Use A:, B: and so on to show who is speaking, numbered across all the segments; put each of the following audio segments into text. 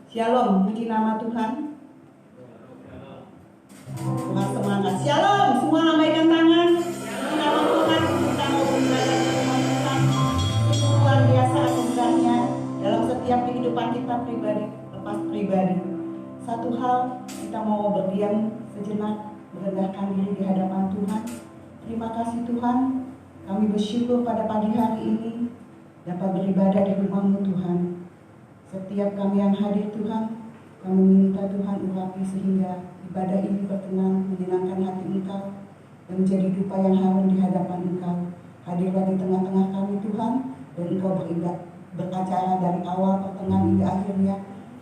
A: Shalom, puji nama Tuhan. Tuhan semangat. Shalom, semua lambaikan tangan. Puji nama Tuhan, kita mau beribadah di rumah Tuhan. Itu luar biasa anugerahnya dalam setiap kehidupan kita pribadi, lepas pribadi. Satu hal, kita mau berdiam sejenak, merendahkan diri di hadapan Tuhan. Terima kasih Tuhan, kami bersyukur pada pagi hari ini dapat beribadah di rumah-Mu Tuhan. Setiap kami yang hadir Tuhan, kami minta Tuhan urapi sehingga ibadah ini berkenan menyenangkan hati Engkau dan menjadi dupa yang harum di hadapan Engkau. Hadirlah di tengah-tengah kami Tuhan, dan Engkau beracara dari awal, pertengahan hingga akhirnya.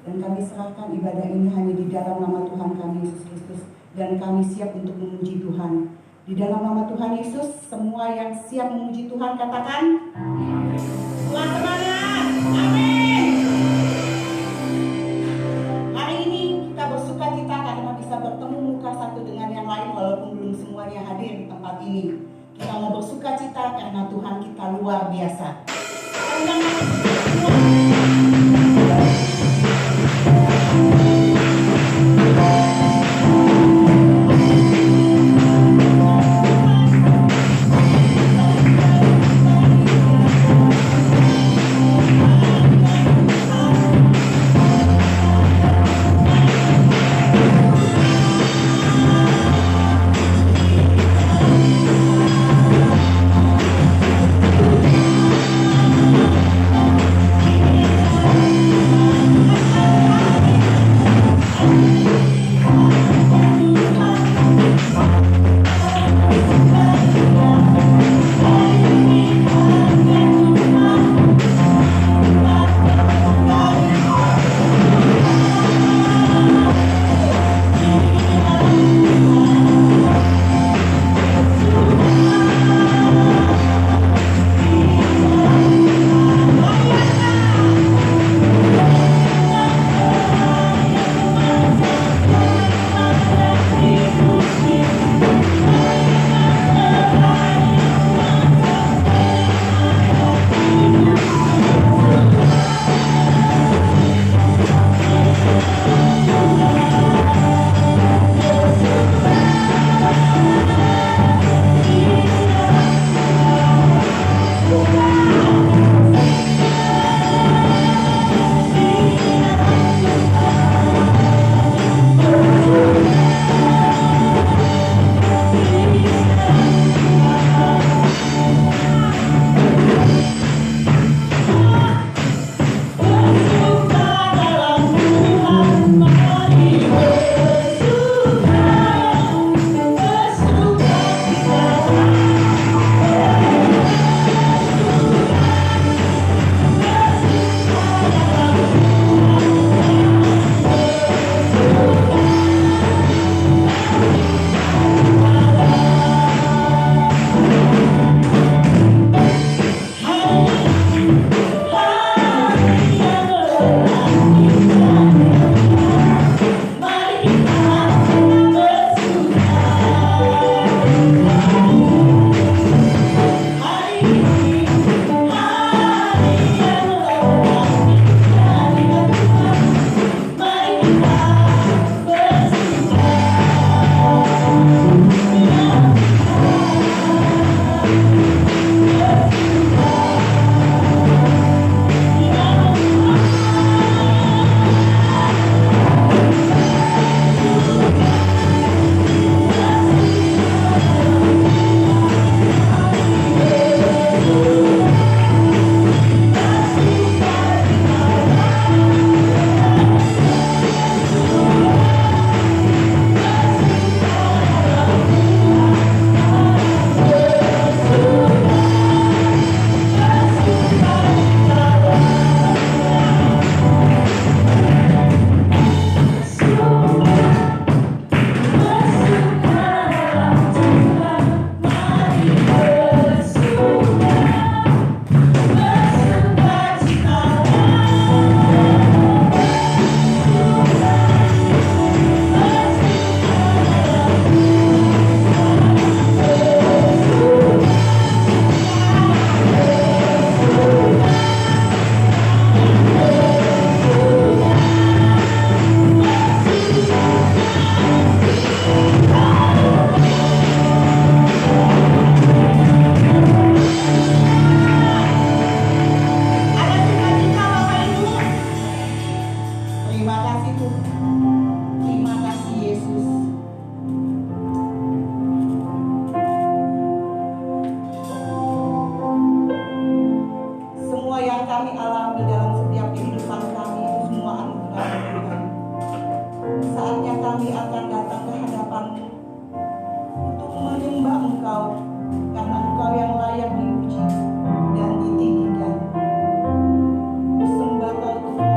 A: Dan kami serahkan ibadah ini hanya di dalam nama Tuhan kami Yesus Kristus, dan kami siap untuk memuji Tuhan. Di dalam nama Tuhan Yesus, semua yang siap memuji Tuhan katakan Tuhan semangat, amin. Hari ini kita bersuka cita karena bisa bertemu muka satu dengan yang lain walaupun belum semuanya hadir di tempat ini. Kita mau bersuka cita karena Tuhan kita luar biasa. alami dalam setiap kehidupan kami itu semua anugerah Tuhan. Saatnya kami akan datang ke hadapan-Mu untuk menyembah Engkau, karena Engkau yang layak dipuji dan ditinggikan. Sembah Kau Tuhan.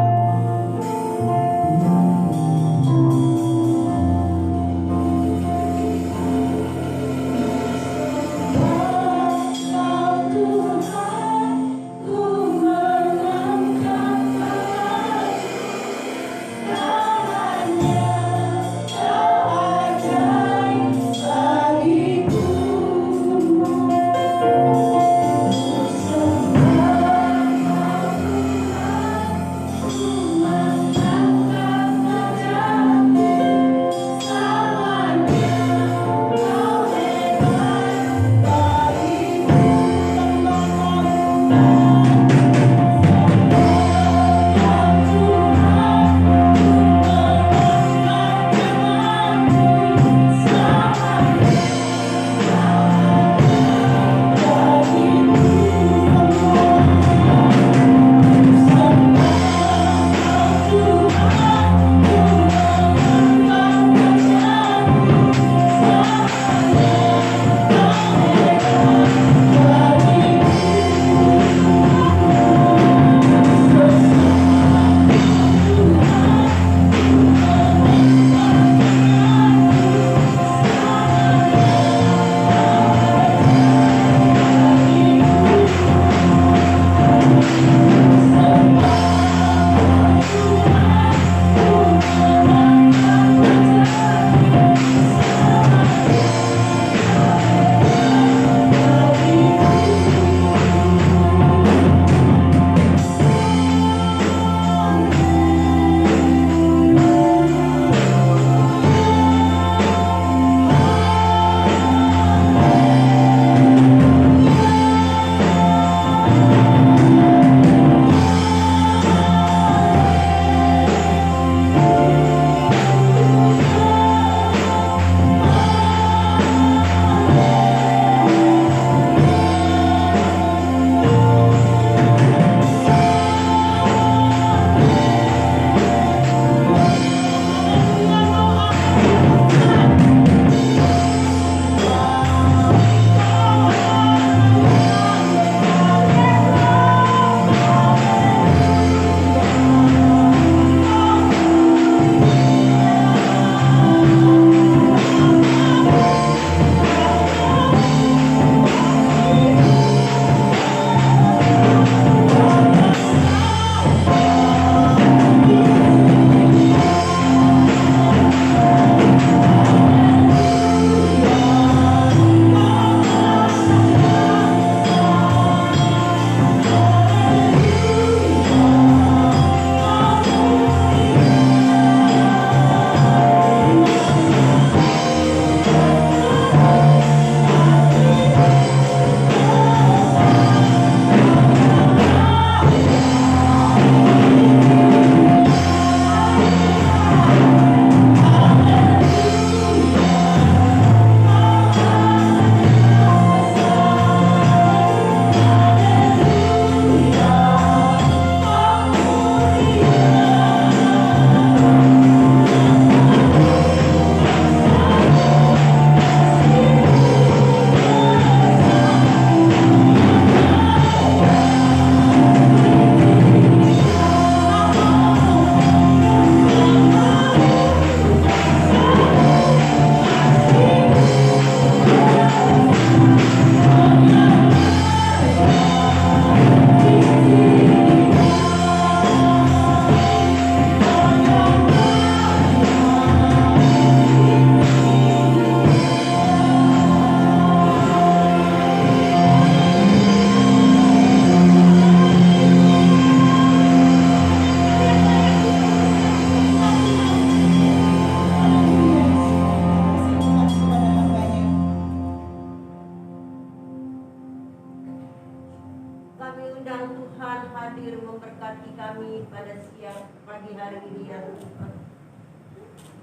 B: memberkati kami pada siang pagi hari ini ya Tuhan.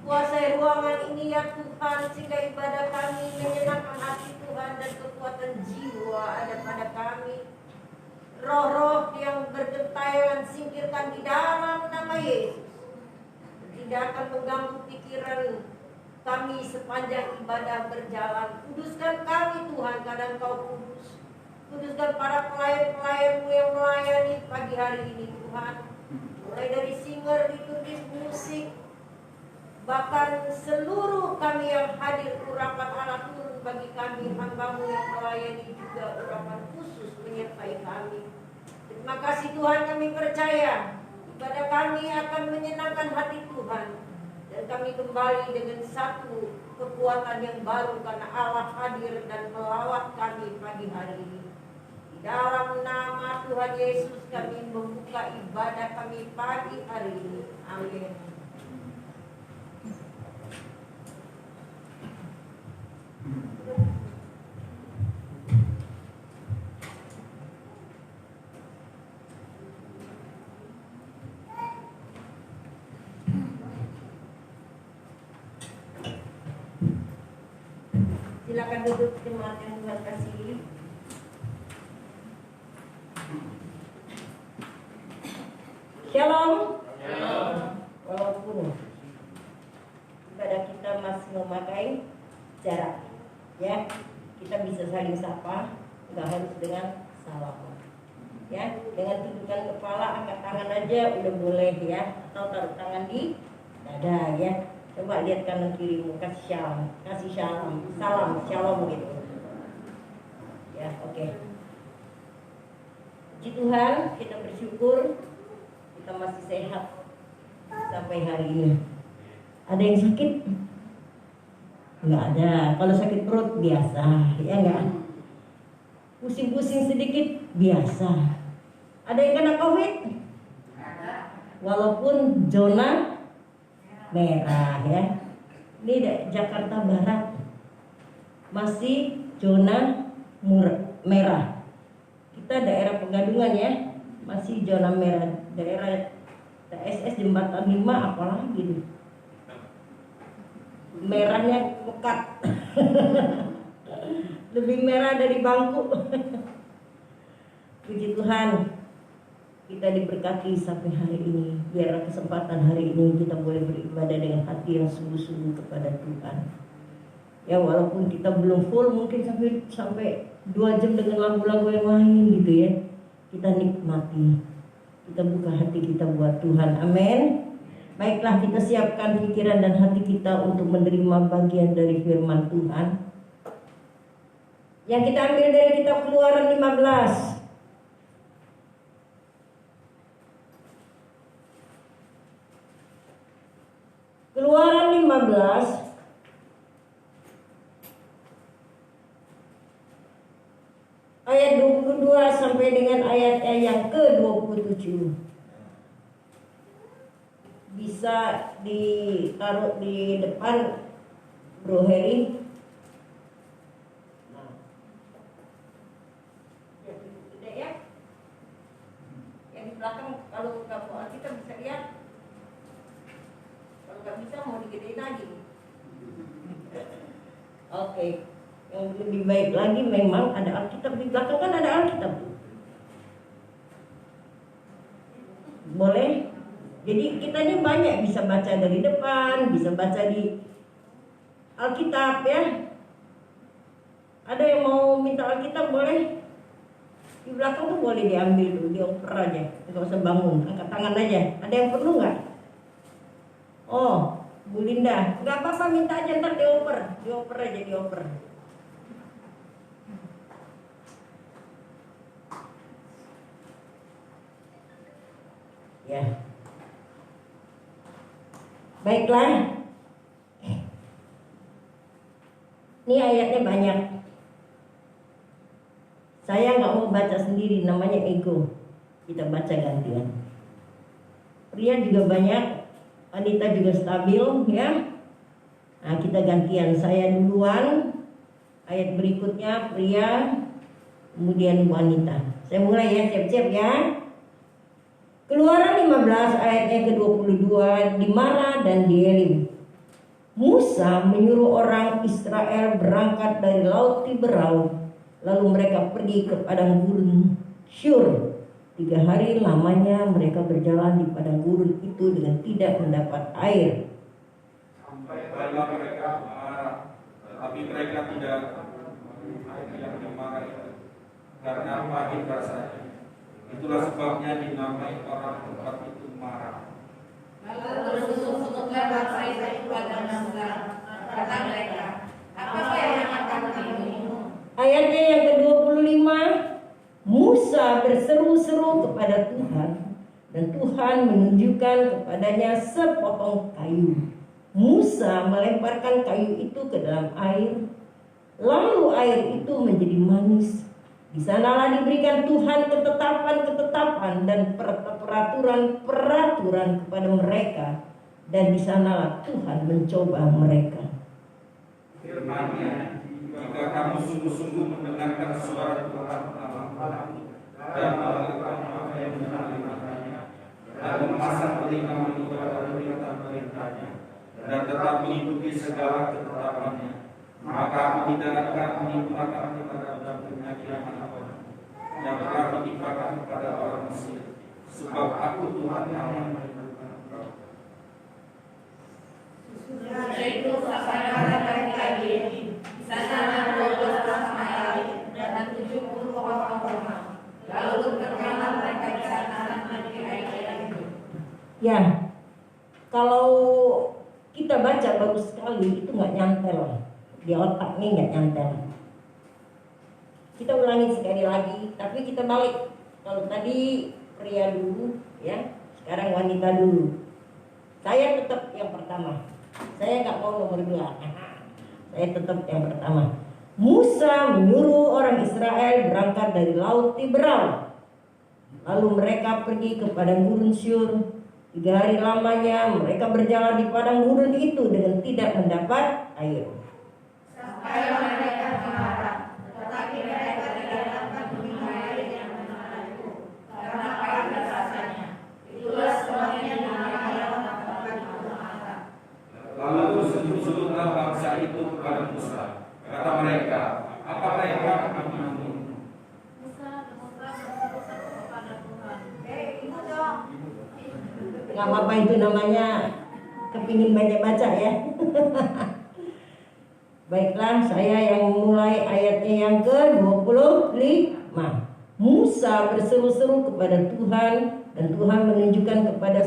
B: Kuasai ruangan ini ya Tuhan, sehingga ibadah kami menyenangkan hati Tuhan dan kekuatan jiwa ada pada kami. roh-roh yang bergentayangan singkirkan di dalam nama Yesus. Tidak akan mengganggu pikiran kami sepanjang ibadah berjalan. Kuduskan kami Tuhan, karena Engkau kudus. Kuduskan para pelayan-pelayan-Mu yang melayani pagi hari ini Tuhan. Mulai dari singer, liturgis, musik, bahkan seluruh kami yang hadir, urapan Allah turun bagi kami, hamba-Mu yang melayani juga urapan khusus menyertai kami. Terima kasih Tuhan, kami percaya ibadah kami akan menyenangkan hati Tuhan. Dan kami kembali dengan satu kekuatan yang baru karena Allah hadir dan melawat kami pagi hari ini. Di dalam nama Tuhan Yesus kami membuka ibadah kami pagi hari ini. Amin. Silakan duduk jemaat yang Tuhan kasihi. Shalom. Walaupun ibadah kita masih memakai jarak, ya, kita bisa saling sapa, nggak harus dengan salam, ya. Dengan tundukkan kepala, angkat tangan aja udah boleh, ya, atau taruh tangan di dada, ya. Coba lihat kanan kirimu, kasih shalom, salam, shalom gitu. Ya, oke. Puji Tuhan, kita bersyukur kita masih sehat sampai hari ini. Ada yang sakit? Enggak ada. Kalau sakit perut biasa, ya enggak? Pusing-pusing sedikit biasa. Ada yang kena COVID? Walaupun zona merah, ya. Ini Jakarta Barat masih zona merah. Kita daerah Pegadungan, ya, masih zona merah. Daerah TSS Jembatan 5 apalagi nih. Merahnya pekat. Lebih merah dari bangku. Puji Tuhan, kita diberkati sampai hari ini. Biar kesempatan hari ini kita boleh beribadah dengan hati yang sungguh-sungguh kepada Tuhan. Ya, walaupun kita belum full, mungkin sampai 2 jam dengan lagu-lagu yang lain gitu, ya. Kita nikmati. Kita buka hati kita buat Tuhan. Amin. Baiklah, kita siapkan pikiran dan hati kita untuk menerima bagian dari firman Tuhan yang kita ambil dari kitab Keluaran 15. Keluaran 15 ayat 22 sampai dengan ayatnya yang ke-27. Bisa ditaruh di depan, Bro Heri. Gede, ya. Yang di belakang kalau nggak mau kita bisa lihat. Kalau nggak bisa mau digedein lagi. Oke. Yang lebih baik lagi memang ada Alkitab di belakang, kan ada Alkitab. Boleh? Jadi kita ini banyak bisa baca dari depan, bisa baca di Alkitab, ya. Ada yang mau minta Alkitab boleh? Di belakang tuh boleh diambil dulu, dioper aja, nggak usah bangun, angkat tangan aja. Ada yang perlu nggak? Oh, Bu Linda, nggak apa-apa, minta aja, ntar dioper aja, dioper. Ya. Baiklah. Ini ayatnya banyak. Saya nggak mau baca sendiri, namanya ego. Kita baca gantian. Pria juga banyak, wanita juga stabil, ya. Nah, kita gantian. Saya duluan, ayat berikutnya pria, kemudian wanita. Saya mulai, ya, siap-siap, ya. Keluaran 15 ayatnya ke-22, di Mara dan di Elim. Musa menyuruh orang Israel berangkat dari laut Tiberau, lalu mereka pergi ke padang gurun Syur. 3 hari lamanya mereka berjalan di padang gurun itu dengan tidak mendapat air.
C: Sampai mereka marah, tetapi mereka tidak yang marah itu karena pahit rasanya. Itulah sebabnya dinamai orang tempat itu marah.
D: Lalu bersungut-sungutlah bangsa Israel pada Musa. Kata mereka, apakah yang akan diminum?
B: Ayatnya yang ke-25, Musa berseru-seru kepada Tuhan, dan Tuhan menunjukkan kepadanya sepotong kayu. Musa melemparkan kayu itu ke dalam air, lalu air itu menjadi manis. Di sanalah diberikan Tuhan ketetapan-ketetapan dan peraturan-peraturan kepada mereka, dan di sanalah Tuhan mencoba mereka.
C: Firman-Nya, jika kamu sungguh-sungguh mendengarkan suara Tuhan Allahmu dan melakukan apa yang diperintahnya, dan memasang telingamu kepada perintah-perintahnya, dan tetap mengikuti segala ketetapannya, maka aku tidak akan menimpakan kepada penyakit apapun yang telah ditimpakan kepada orang Mesir, sebab aku Tuhan yang melindungi engkau.
D: Sesudah itu sasaran dari lagi, di sana 12 Ismail dan 70 pohon kurma. Lalu berkemah mereka di sana di air itu.
B: Ya, kalau kita baca bagus sekali, itu nggak nyantel di otak nih, nggak nyantel. Kita ulangi sekali lagi, tapi kita balik. Kalau tadi pria dulu, ya, sekarang wanita dulu. Saya tetap yang pertama. Saya nggak mau nomor 2. Saya tetap yang pertama. Musa menyuruh orang Israel berangkat dari Laut Tiberau. Lalu mereka pergi ke padang gurun Syur. 3 hari lamanya mereka berjalan di padang gurun itu dengan tidak mendapat air.
D: Sampai mereka marah, tetapi mereka tidak dapat minum air yang benar itu, karena pahit rasanya. Itulah sebabnya dinamai orang tempat itu marah.
C: Lalu berseru-serulah bangsa itu kepada Musa. Kata mereka, apakah yang akan diminum?
D: Musa berseru-seru kepada Tuhan.
B: Ibu dong. Nggak apa-apa, itu namanya kepingin banyak baca ya. Baiklah, saya yang memulai ayatnya yang ke-25. Musa berseru-seru kepada Tuhan, dan Tuhan menunjukkan kepadanya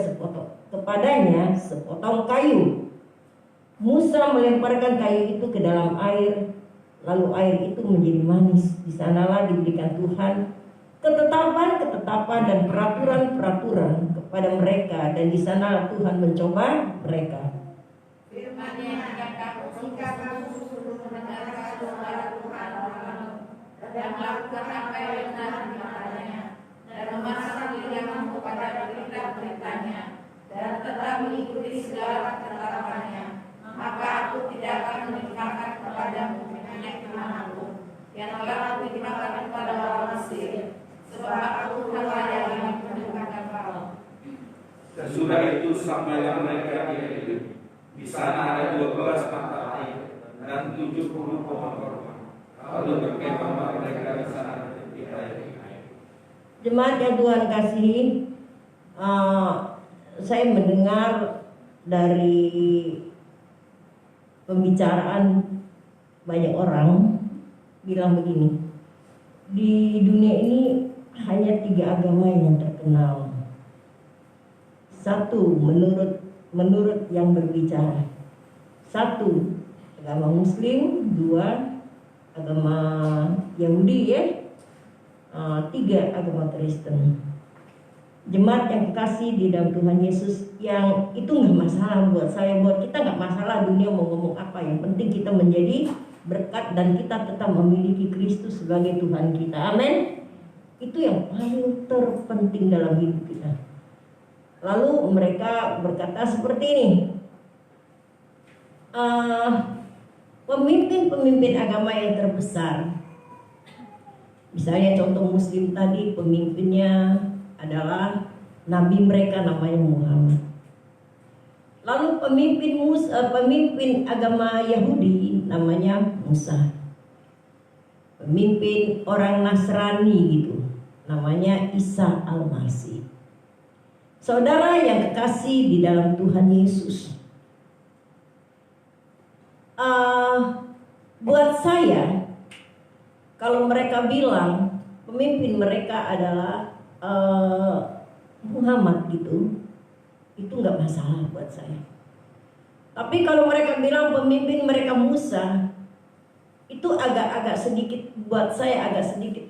B: sepotong kayu. Musa melemparkan kayu itu ke dalam air, lalu air itu menjadi manis. Di sanalah diberikan Tuhan ketetapan-ketetapan dan peraturan-peraturan kepada mereka, dan di sanalah Tuhan mencoba mereka.
D: Firman-Nya, jika kamu sungguh mendengarkan suara Tuhan Allahmu dan melakukan apa yang benar di matanya, dan memasang lidahmu kepada perintah-perintahnya, dan tetap mengikuti segala ketetapannya, maka aku tidak akan menimpakan kepadamu penyakit manapun yang telah aku timpakan kepada orang Mesir, sebab aku Tuhan yang menyembuhkan Farao.
C: Sesudah itu sampailah mereka di Elim. Di sana ada 12 mata air dan 70 pohon kurma. Lalu berkemah mereka di sana di air.
B: Jemaat yang Tuhan kasihi, saya mendengar dari pembicaraan banyak orang bilang begini, di dunia ini hanya 3 agama yang terkenal. 1, menurut yang berbicara. 1, agama Muslim. 2, agama Yahudi ya. 3, agama Kristen. Jemaat yang kekasih di dalam Tuhan Yesus, yang itu nggak masalah buat saya, buat kita nggak masalah dunia mau ngomong apa. Yang penting kita menjadi berkat dan kita tetap memiliki Kristus sebagai Tuhan kita. Amin. Itu yang paling terpenting dalam hidup kita. Lalu mereka berkata seperti ini, pemimpin-pemimpin agama yang terbesar, misalnya contoh Muslim tadi, pemimpinnya adalah nabi mereka namanya Muhammad. Lalu pemimpin agama Yahudi namanya Musa. Pemimpin orang Nasrani gitu
E: namanya Isa Al-Masih. Saudara yang kekasih di dalam Tuhan Yesus, buat saya, kalau mereka bilang pemimpin mereka adalah Muhammad gitu, itu nggak masalah buat saya. Tapi kalau mereka bilang pemimpin mereka Musa, itu agak sedikit buat saya agak sedikit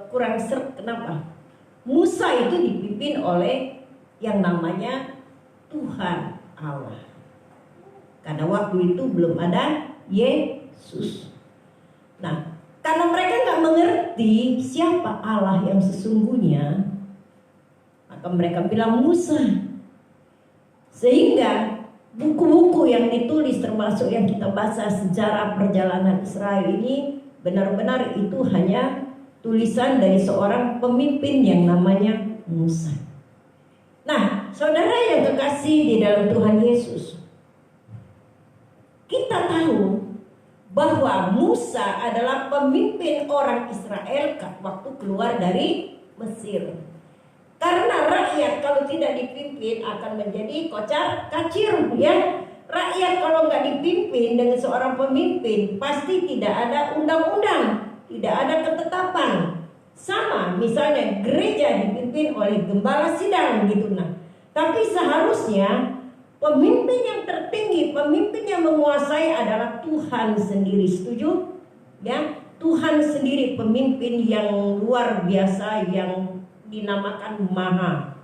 E: kurang seret. Kenapa? Musa itu dipimpin oleh yang namanya Tuhan Allah. Karena waktu itu belum ada Yesus. Nah, karena mereka nggak mengerti siapa Allah yang sesungguhnya, maka mereka bilang Musa. Sehingga buku-buku yang ditulis termasuk yang kita baca sejarah perjalanan Israel ini benar-benar itu hanya tulisan dari seorang pemimpin yang namanya Musa. Nah, saudara yang kekasih di dalam Tuhan Yesus, kita tahu bahwa Musa adalah pemimpin orang Israel waktu keluar dari Mesir. Karena rakyat kalau tidak dipimpin akan menjadi kocar kacir, ya. Rakyat kalau nggak dipimpin dengan seorang pemimpin pasti tidak ada undang-undang, tidak ada ketetapan. Sama misalnya gereja dipimpin oleh gembala sidang gitu. Nah, tapi seharusnya pemimpin yang tertinggi, pemimpin yang menguasai adalah Tuhan sendiri. Setuju? Ya, Tuhan sendiri pemimpin yang luar biasa yang dinamakan Maha.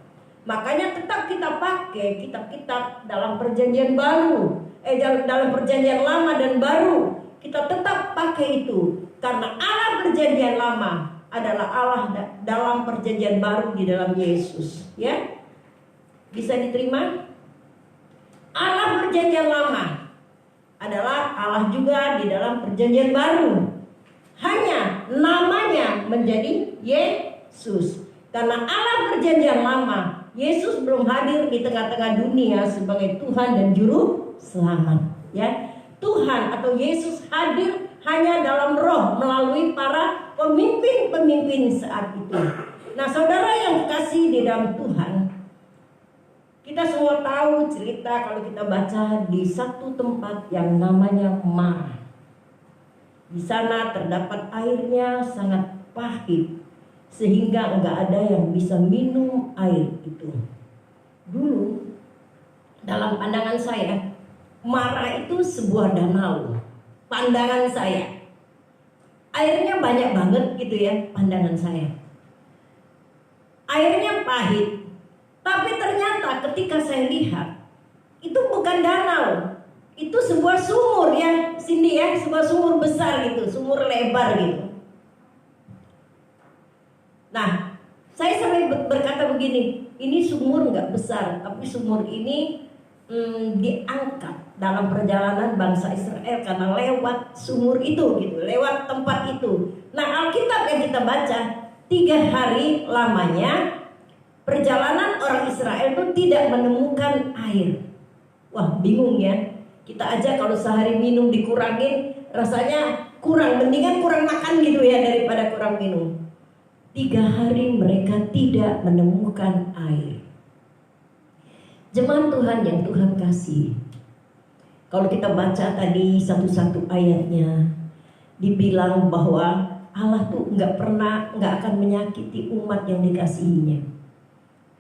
E: Makanya tetap kita pakai kitab-kitab dalam perjanjian baru, dalam perjanjian lama dan baru. Kita tetap pakai itu karena Allah perjanjian lama adalah Allah dalam perjanjian baru di dalam Yesus, ya. Bisa diterima? Allah perjanjian lama adalah Allah juga di dalam perjanjian baru. Hanya namanya menjadi Yesus. Karena Allah perjanjian lama, Yesus belum hadir di tengah-tengah dunia sebagai Tuhan dan Juru Selamat, ya. Tuhan atau Yesus hadir hanya dalam roh melalui para pemimpin-pemimpin saat itu. Nah, saudara yang kasih di dalam Tuhan, kita semua tahu cerita kalau kita baca di satu tempat yang namanya Marah. Di sana terdapat airnya sangat pahit sehingga enggak ada yang bisa minum air itu. Dulu dalam pandangan saya, Marah itu sebuah danau. Pandangan saya, airnya banyak banget gitu ya, pandangan saya. Airnya pahit, tapi ternyata ketika saya lihat itu bukan danau, itu sebuah sumur ya, Cindy ya, sebuah sumur besar gitu, sumur lebar gitu. Nah, saya sampai berkata begini, ini sumur nggak besar, tapi sumur ini diangkat dalam perjalanan bangsa Israel karena lewat sumur itu gitu, lewat tempat itu. Nah, Alkitab yang kita baca 3 hari lamanya perjalanan orang Israel itu tidak menemukan air. Wah, bingung ya. Kita aja kalau sehari minum dikurangin rasanya kurang, mendingan kurang makan gitu ya daripada kurang minum. 3 hari mereka tidak menemukan air. Jemaat Tuhan yang Tuhan kasih, kalau kita baca tadi satu-satu ayatnya, dibilang bahwa Allah tuh nggak akan menyakiti umat yang dikasihinya.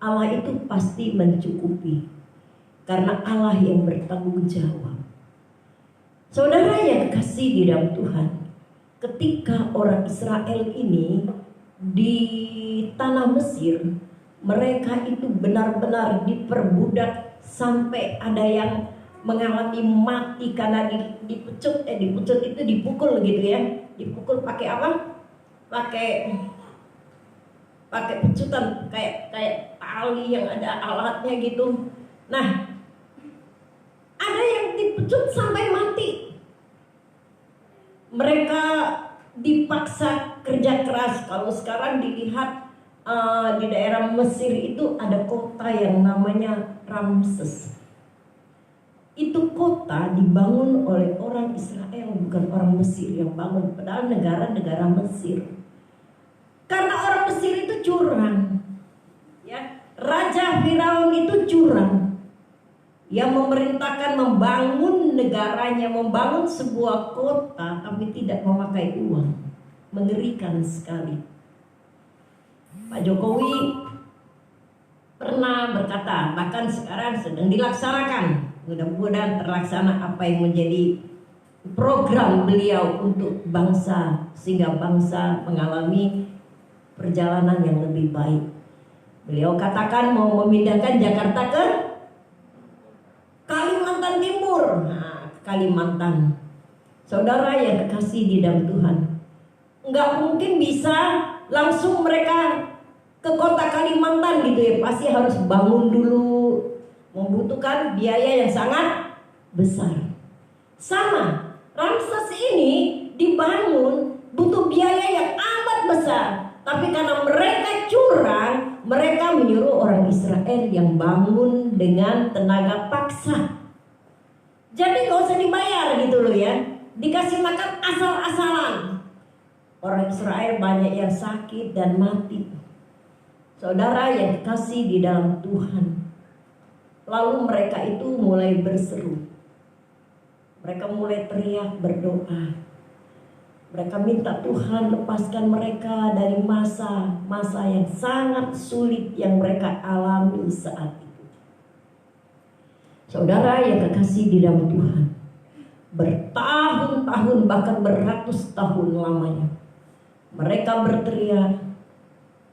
E: Allah itu pasti mencukupi, karena Allah yang bertanggung jawab. Saudara yang kasih di dalam Tuhan, ketika orang Israel ini di tanah Mesir, mereka itu benar-benar diperbudak sampai ada yang mengalami mati karena dipecut itu dipukul gitu ya. Dipukul pakai apa? Pakai pecutan kayak tali yang ada alatnya gitu. Nah, ada yang dipecut sampai mati. Mereka dipaksa kerja keras. Kalau sekarang dilihat di daerah Mesir itu ada kota yang namanya Ramses. Itu kota dibangun oleh orang Israel, bukan orang Mesir yang bangun, padahal negara Mesir. Karena orang Mesir itu curang. Ya, Raja Firaun itu curang. Yang memerintahkan membangun negaranya, membangun sebuah kota, tapi tidak memakai uang. Mengerikan sekali. Pak Jokowi pernah berkata, bahkan sekarang sedang dilaksanakan. Mudah-mudahan terlaksana apa yang menjadi program beliau untuk bangsa, sehingga bangsa mengalami perjalanan yang lebih baik. Beliau katakan mau memindahkan Jakarta ke Kalimantan Timur. Nah, Kalimantan. Saudara yang kekasih di dalam Tuhan, nggak mungkin bisa langsung mereka ke kota Kalimantan gitu ya. Pasti harus bangun dulu, membutuhkan biaya yang sangat besar. Sama, Ramses ini dibangun butuh biaya yang amat besar. Tapi karena mereka curang, mereka menyuruh orang Israel yang bangun dengan tenaga paksa. Jadi gak usah dibayar gitu loh ya. Dikasih makan asal-asalan. Orang Israel banyak yang sakit dan mati. Saudara yang kasih di dalam Tuhan. Lalu mereka itu mulai berseru. Mereka mulai teriak berdoa. Mereka minta Tuhan lepaskan mereka dari masa yang sangat sulit yang mereka alami saat itu. Saudara yang kekasih di dalam Tuhan, bertahun-tahun bahkan beratus tahun lamanya mereka berteriak,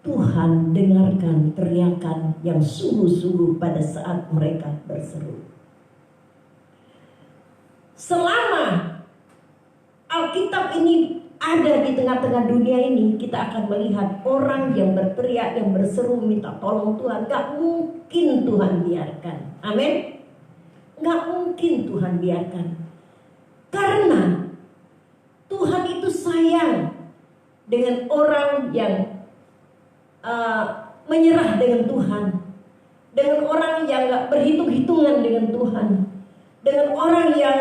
E: Tuhan dengarkan teriakan yang sungguh-sungguh pada saat mereka berseru. Selama Alkitab ini ada di tengah-tengah dunia ini, kita akan melihat orang yang berteriak, yang berseru minta tolong Tuhan. Gak mungkin Tuhan biarkan. Amin. Gak mungkin Tuhan biarkan. Karena Tuhan itu sayang dengan orang yang menyerah dengan Tuhan, dengan orang yang gak berhitung-hitungan dengan Tuhan, dengan orang yang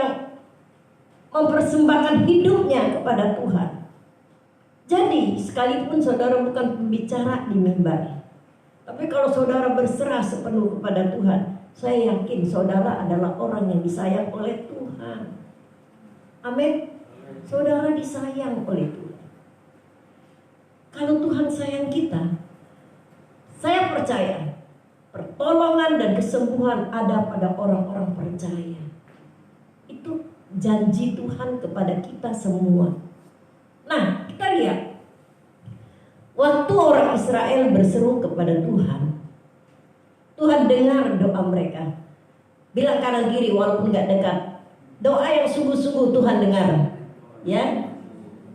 E: mempersembahkan hidupnya kepada Tuhan. Jadi sekalipun saudara bukan pembicara di mimbar, tapi kalau saudara berserah sepenuh kepada Tuhan, saya yakin saudara adalah orang yang disayang oleh Tuhan. Amin. Saudara disayang oleh Tuhan. Kalau Tuhan sayang kita, saya percaya pertolongan dan kesembuhan ada pada orang-orang percaya. Itu janji Tuhan kepada kita semua. Nah, kita lihat waktu orang Israel berseru kepada Tuhan, Tuhan dengar doa mereka. Bilang kanan kiri walaupun gak dekat. Doa yang sungguh-sungguh Tuhan dengar. Ya,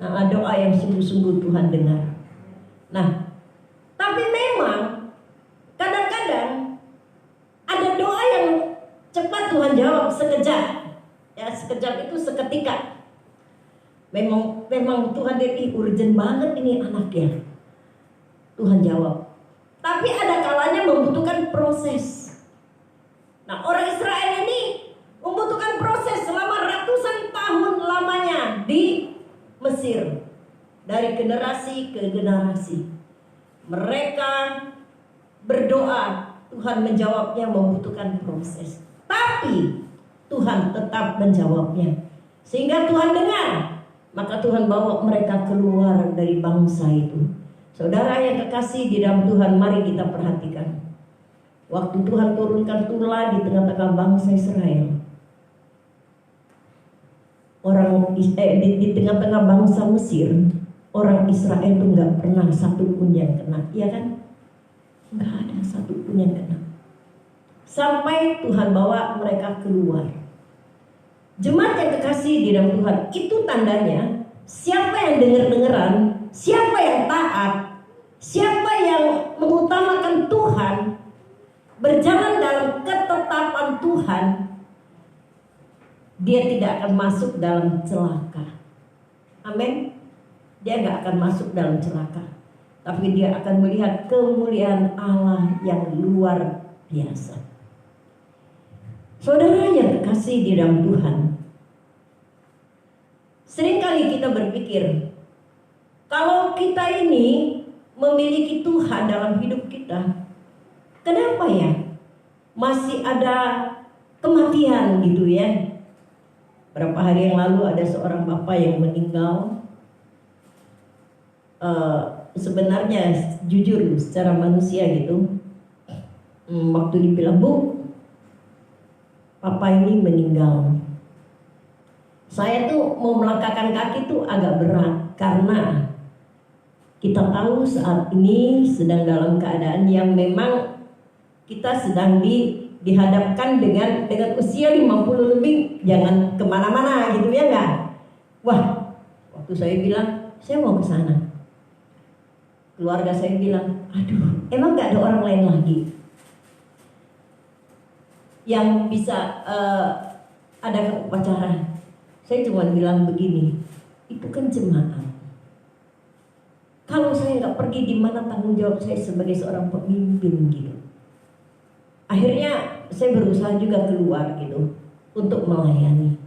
E: nah, doa yang sungguh-sungguh Tuhan dengar. Nah, tapi memang kadang-kadang ada doa yang cepat Tuhan jawab sekejap. Ya, sekejap itu seketika. Memang Tuhan lihat urgent banget ini anaknya. Tuhan jawab. Tapi ada kalanya membutuhkan proses. Nah, orang Israel ini membutuhkan proses selama ratusan tahun lamanya di Mesir. Dari generasi ke generasi. Mereka berdoa, Tuhan menjawabnya membutuhkan proses. Tapi Tuhan tetap menjawabnya. Sehingga Tuhan dengar. Maka Tuhan bawa mereka keluar dari bangsa itu. Saudara yang kekasih di dalam Tuhan, mari kita perhatikan. Waktu Tuhan turunkan tula di tengah-tengah bangsa Israel. Di tengah-tengah bangsa Mesir, orang Israel itu gak pernah satu pun yang kena. Iya kan? Gak ada satu pun yang kena. Sampai Tuhan bawa mereka keluar. Jemaat yang kekasih di dalam Tuhan, itu tandanya siapa yang dengar-dengeran, siapa yang taat, siapa yang mengutamakan Tuhan, berjalan dalam ketetapan Tuhan, dia tidak akan masuk dalam celaka. Amin. Dia gak akan masuk dalam celaka, tapi dia akan melihat kemuliaan Allah yang luar biasa. Saudara yang kekasih di dalam Tuhan, seringkali kita berpikir, kalau kita ini memiliki Tuhan dalam hidup kita, kenapa ya masih ada kematian gitu ya? Berapa hari yang lalu ada seorang bapak yang meninggal. Sebenarnya jujur secara manusia gitu, waktu dibilang, "Bu, papa ini meninggal," saya tuh mau melangkahkan kaki tuh agak berat, karena kita tahu saat ini sedang dalam keadaan yang memang kita sedang dihadapkan dengan usia 50 lebih, jangan kemana-mana gitu ya nggak? Wah, waktu saya bilang saya mau ke sana, keluarga saya bilang, "Aduh, emang nggak ada orang lain lagi yang bisa ada upacara?" Saya cuma bilang begini, "Itu kan jemaat. Kalau saya nggak pergi, di mana tanggung jawab saya sebagai seorang pemimpin gitu?" Akhirnya saya berusaha juga keluar gitu untuk melayani.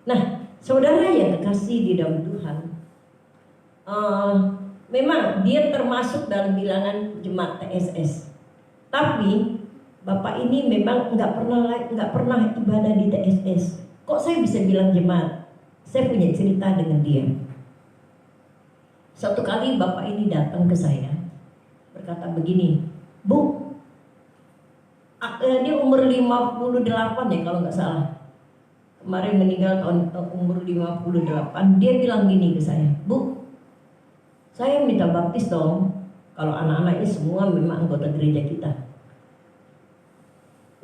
E: Nah, saudara yang kekasih di dalam Tuhan, memang dia termasuk dalam bilangan jemaat TSS. Tapi bapak ini memang nggak pernah ibadah di TSS. Kok saya bisa bilang jemaat? Saya punya cerita dengan dia. Satu kali bapak ini datang ke saya, berkata begini, "Bu," dia umur 58 ya kalau nggak salah. Kemarin meninggal tahun umur 58. Dia bilang gini ke saya, "Bu, saya minta baptis dong." Kalau anak-anak ini semua memang anggota gereja kita.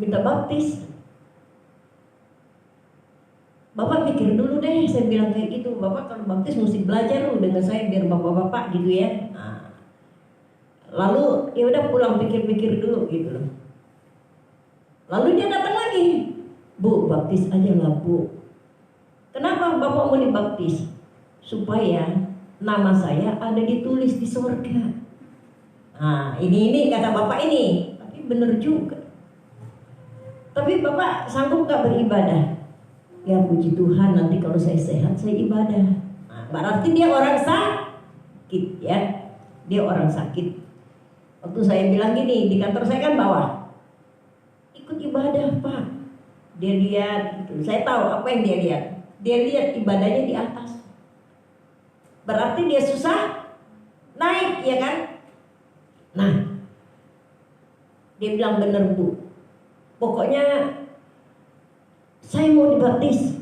E: Minta baptis. "Bapak pikir dulu deh," saya bilang kayak gitu. "Bapak kalau baptis mesti belajar loh dengan saya biar bapak-bapak gitu ya." Nah, lalu ya udah pulang pikir-pikir dulu gitu loh. Lalu dia datang lagi, "Bu, baptis aja lah, Bu." "Kenapa Bapak mau dibaptis?" "Supaya nama saya ada ditulis di surga." Nah, ini kata bapak ini, tapi benar juga. "Tapi Bapak sanggup gak beribadah?" "Ya puji Tuhan, nanti kalau saya sehat saya ibadah." Nah, berarti dia orang sakit ya. Dia orang sakit. Waktu saya bilang gini, di kantor saya kan bawah, "Ikut ibadah Pak." Dia lihat gitu. Saya tahu apa yang dia lihat. Dia lihat ibadahnya di atas. Berarti dia susah naik ya kan? Nah, dia bilang, "Bener Bu, pokoknya saya mau dibaptis,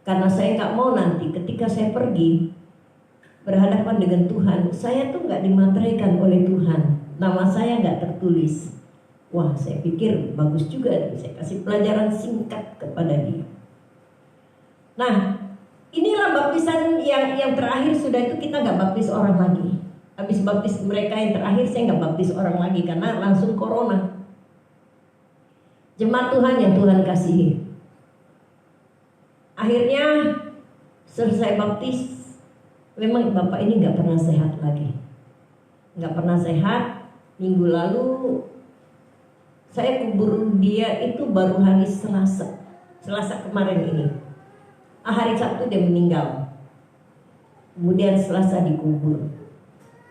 E: karena saya nggak mau nanti ketika saya pergi berhadapan dengan Tuhan, saya tuh nggak dimateraikan oleh Tuhan, nama saya nggak tertulis." Wah, saya pikir bagus juga, saya kasih pelajaran singkat kepada dia. Nah, inilah baptisan yang terakhir. Sudah itu kita nggak baptis orang lagi. Habis baptis mereka yang terakhir, saya nggak baptis orang lagi karena langsung corona. Jemaat Tuhan yang Tuhan kasihi. Akhirnya selesai baptis, memang bapak ini nggak pernah sehat lagi, nggak pernah sehat. Minggu lalu saya kubur dia itu baru hari Selasa kemarin ini. Hari Sabtu dia meninggal. Kemudian Selasa dikubur.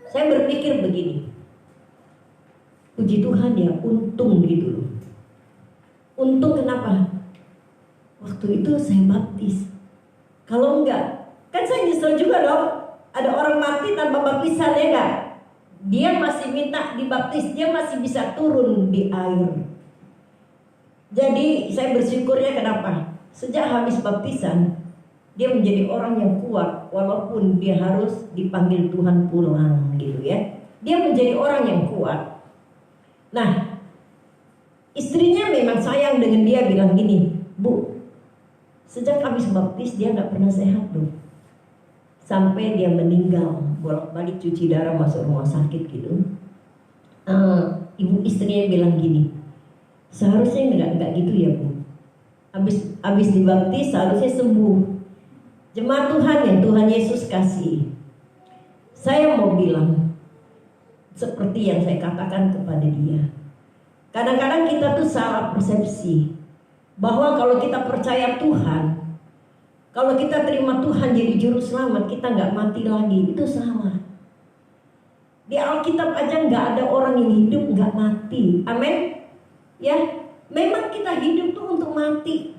E: Saya berpikir begini, puji Tuhan ya, untung gitu loh. Untung kenapa? Waktu itu saya baptis. Kalau enggak, kan saya nyesel juga dong. Ada orang mati tanpa baptisan ya enggak? Dia masih minta dibaptis, dia masih bisa turun di air. Jadi saya bersyukurnya kenapa? Sejak habis baptisan, dia menjadi orang yang kuat, walaupun dia harus dipanggil Tuhan pulang gitu ya. Dia menjadi orang yang kuat. Nah, istrinya memang sayang dengan dia, bilang gini, "Bu, sejak habis baptis dia gak pernah sehat loh. Sampai dia meninggal, bolak-balik cuci darah masuk rumah sakit gitu." Ibu istrinya bilang gini, "Seharusnya enggak gitu ya Bu. Habis dibaptis seharusnya sembuh." Jemaat Tuhan yang Tuhan Yesus kasih, saya mau bilang seperti yang saya katakan kepada dia. Kadang-kadang kita tuh salah persepsi bahwa kalau kita percaya Tuhan, kalau kita terima Tuhan jadi juru selamat, kita nggak mati lagi. Itu salah. Di Alkitab aja nggak ada orang yang hidup nggak mati. Amin. Ya, memang kita hidup tuh untuk mati.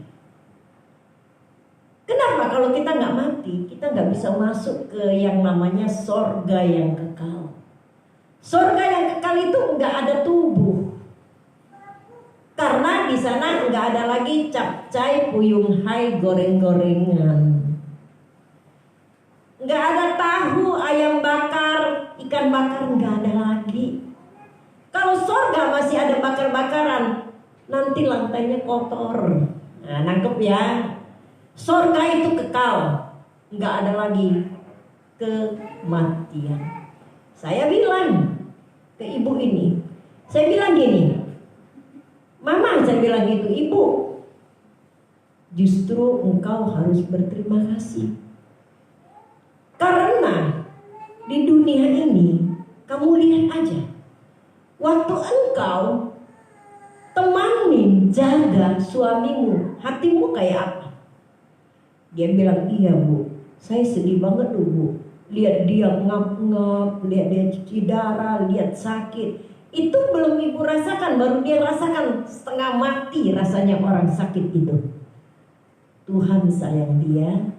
E: Kenapa kalau kita nggak mati, kita nggak bisa masuk ke yang namanya sorga yang kekal. Sorga yang kekal itu nggak ada tubuh, karena di sana nggak ada lagi capcay, puyung hai, goreng-gorengan. Nggak ada tahu, ayam bakar, ikan bakar, nggak ada lagi. Kalau sorga masih ada bakar-bakaran, nanti lantainya kotor. Nah, nangkep ya. Sorga itu kekal, nggak ada lagi kematian. Saya bilang ke ibu ini, saya bilang gini, Mama, saya bilang gitu, Ibu, justru engkau harus berterima kasih. Karena di dunia ini, kamu lihat aja, waktu engkau temanin, jaga suamimu, hatimu kayak apa? Dia bilang, iya Bu, saya sedih banget tuh Bu. Lihat dia ngap-ngap, lihat dia cuci darah, lihat sakit. Itu belum ibu rasakan, baru dia rasakan setengah mati rasanya orang sakit itu. Tuhan sayang dia,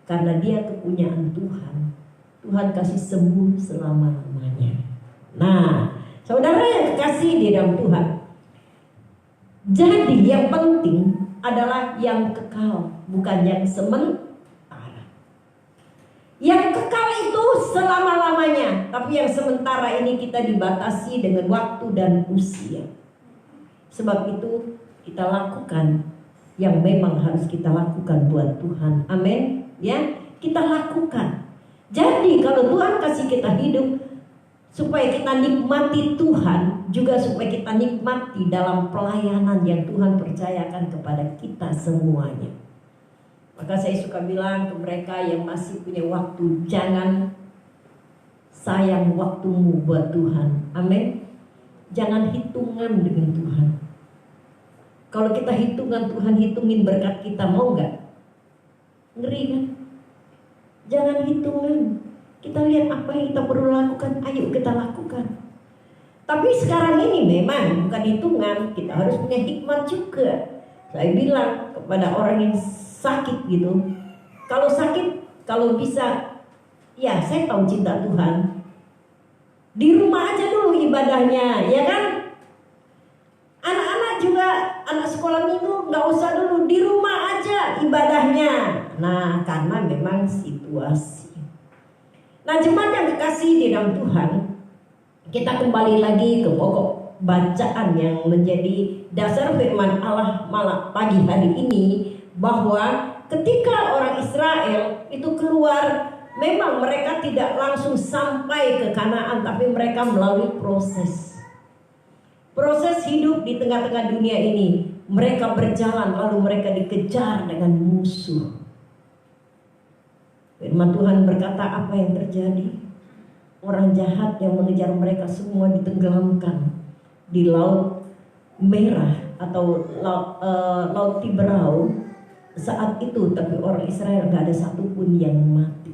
E: karena dia kepunyaan Tuhan. Tuhan kasih sembuh selama-lamanya. Nah, saudara yang kekasih di dalam Tuhan, jadi yang penting adalah yang kekal, bukan yang sementara. Yang kekal itu selama-lamanya, tapi yang sementara ini kita dibatasi dengan waktu dan usia. Sebab itu kita lakukan yang memang harus kita lakukan buat Tuhan. Amin. Ya, kita lakukan. Jadi kalau Tuhan kasih kita hidup, supaya kita nikmati Tuhan, juga supaya kita nikmati dalam pelayanan yang Tuhan percayakan kepada kita semuanya. Maka saya suka bilang ke mereka yang masih punya waktu, jangan sayang waktumu buat Tuhan. Amin. Jangan hitungan dengan Tuhan. Kalau kita hitungan, Tuhan hitungin berkat kita, mau nggak? Ngeri kan? Jangan hitungan. Kita lihat apa yang kita perlu lakukan, ayo kita lakukan. Tapi sekarang ini memang bukan hitungan, kita harus punya hikmat juga. Saya bilang kepada orang yang sakit gitu, kalau sakit, kalau bisa, ya saya tahu cinta Tuhan, di rumah aja dulu ibadahnya, ya kan? Anak-anak juga, anak sekolah minggu nggak usah dulu, di rumah aja ibadahnya. Nah, karena memang situasi. Nah, jemaat yang dikasih di dalam Tuhan, kita kembali lagi ke pokok bacaan yang menjadi dasar firman Allah malam pagi hari ini, bahwa ketika orang Israel itu keluar, memang mereka tidak langsung sampai ke Kanaan, tapi mereka melalui proses hidup di tengah-tengah dunia ini. Mereka berjalan, lalu mereka dikejar dengan musuh. Firman Tuhan berkata, apa yang terjadi? Orang jahat yang mengejar mereka semua ditenggelamkan di Laut Merah atau Laut Tiberau saat itu, tapi orang Israel gak ada satupun yang mati.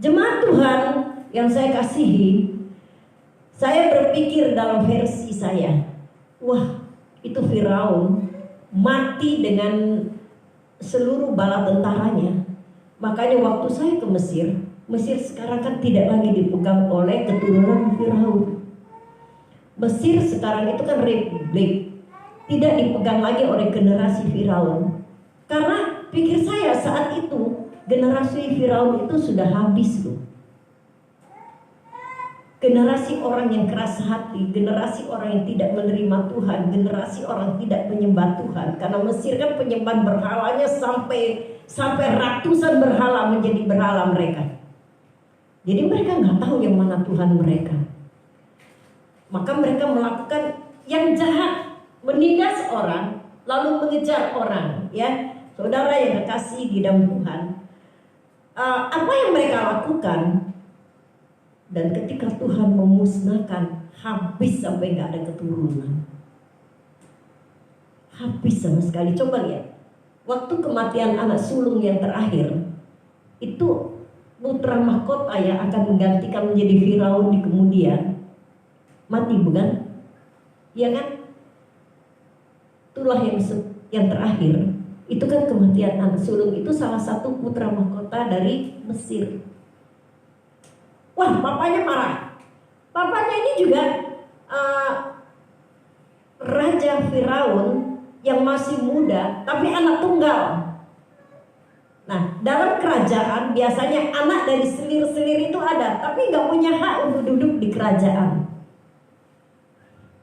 E: Jemaat Tuhan yang saya kasihi, saya berpikir dalam versi saya, wah, itu Firaun mati dengan seluruh bala tentaranya. Makanya waktu saya ke Mesir, Mesir sekarang kan tidak lagi dipegang oleh keturunan Firaun. Mesir sekarang itu kan republik, tidak dipegang lagi oleh generasi Firaun. Karena pikir saya saat itu generasi Firaun itu sudah habis loh. Generasi orang yang keras hati, generasi orang yang tidak menerima Tuhan, generasi orang yang tidak menyembah Tuhan. Karena Mesir kan penyembahan berhalanya sampai ratusan berhala menjadi berhala mereka. Jadi mereka nggak tahu yang mana Tuhan mereka. Maka mereka melakukan yang jahat, menindas orang, lalu mengejar orang. Ya, saudara yang kekasih di dalam Tuhan, apa yang mereka lakukan? Dan ketika Tuhan memusnahkan, habis sampai nggak ada keturunan, habis sama sekali. Coba lihat, waktu kematian anak sulung yang terakhir, itu putra mahkota yang akan menggantikan menjadi Firaun di kemudian. Mati bukan? Ya kan? Itulah yang terakhir. Itu kan kematian anak sulung. Itu salah satu putra mahkota dari Mesir. Wah, papanya marah. Papanya ini juga Raja Firaun yang masih muda, tapi anak tunggal. Nah, dalam kerajaan biasanya anak dari selir-selir itu ada, tapi nggak punya hak untuk duduk di kerajaan.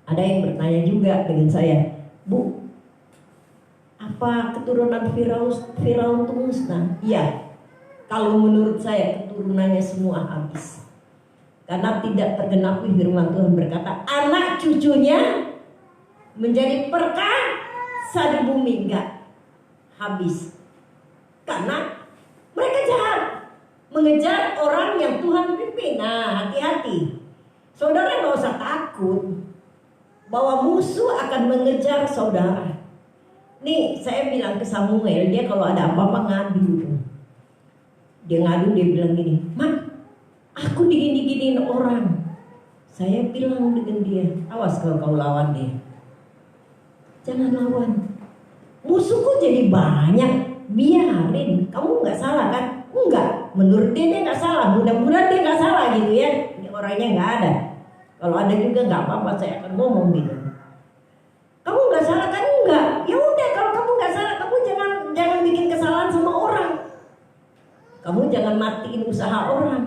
E: Ada yang bertanya juga dengan saya, Bu, apa keturunan Firaun itu musnah? Iya, kalau menurut saya keturunannya semua habis. Karena tidak tergenapi firman Tuhan berkata, anak cucunya menjadi perkasa di bumi, enggak habis. Karena mereka jahat, mengejar orang yang Tuhan pimpin. Nah, hati-hati. Saudara nggak usah takut bahwa musuh akan mengejar saudara. Nih, saya bilang ke Samuel, dia kalau ada apa-apa ngadu. Dia ngadu, dia bilang gini, "Mak, aku digini-giniin orang." Saya bilang dengan dia, awas kalau kau lawan dia. Jangan lawan. Musuhku jadi banyak. Biarin, kamu nggak salah kan? Enggak, menurut dia nggak salah. Mudah-mudahan dia nggak salah gitu ya. Ini orangnya nggak ada. Kalau ada juga nggak apa-apa, saya akan ngomong gitu. Kamu nggak salah kan? Enggak. Ya udah, kalau kamu nggak salah, kamu jangan bikin kesalahan sama orang. Kamu jangan matiin usaha orang.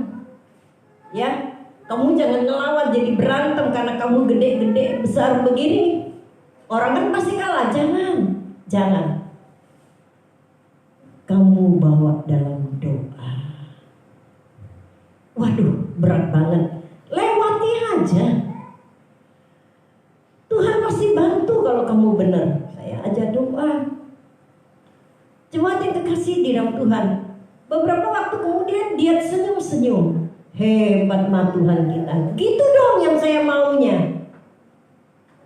E: Ya, kamu jangan ngelawan jadi berantem karena kamu gede-gede besar begini. Orang kan pasti kalah. Jangan. Kamu bawa dalam doa. Waduh, berat banget. Lewati aja. Tuhan pasti bantu kalau kamu benar. Saya aja doa. Jemaat yang kekasih di dalam Tuhan, beberapa waktu kemudian dia senyum-senyum. Hebat mah Tuhan kita. Gitu dong yang saya maunya.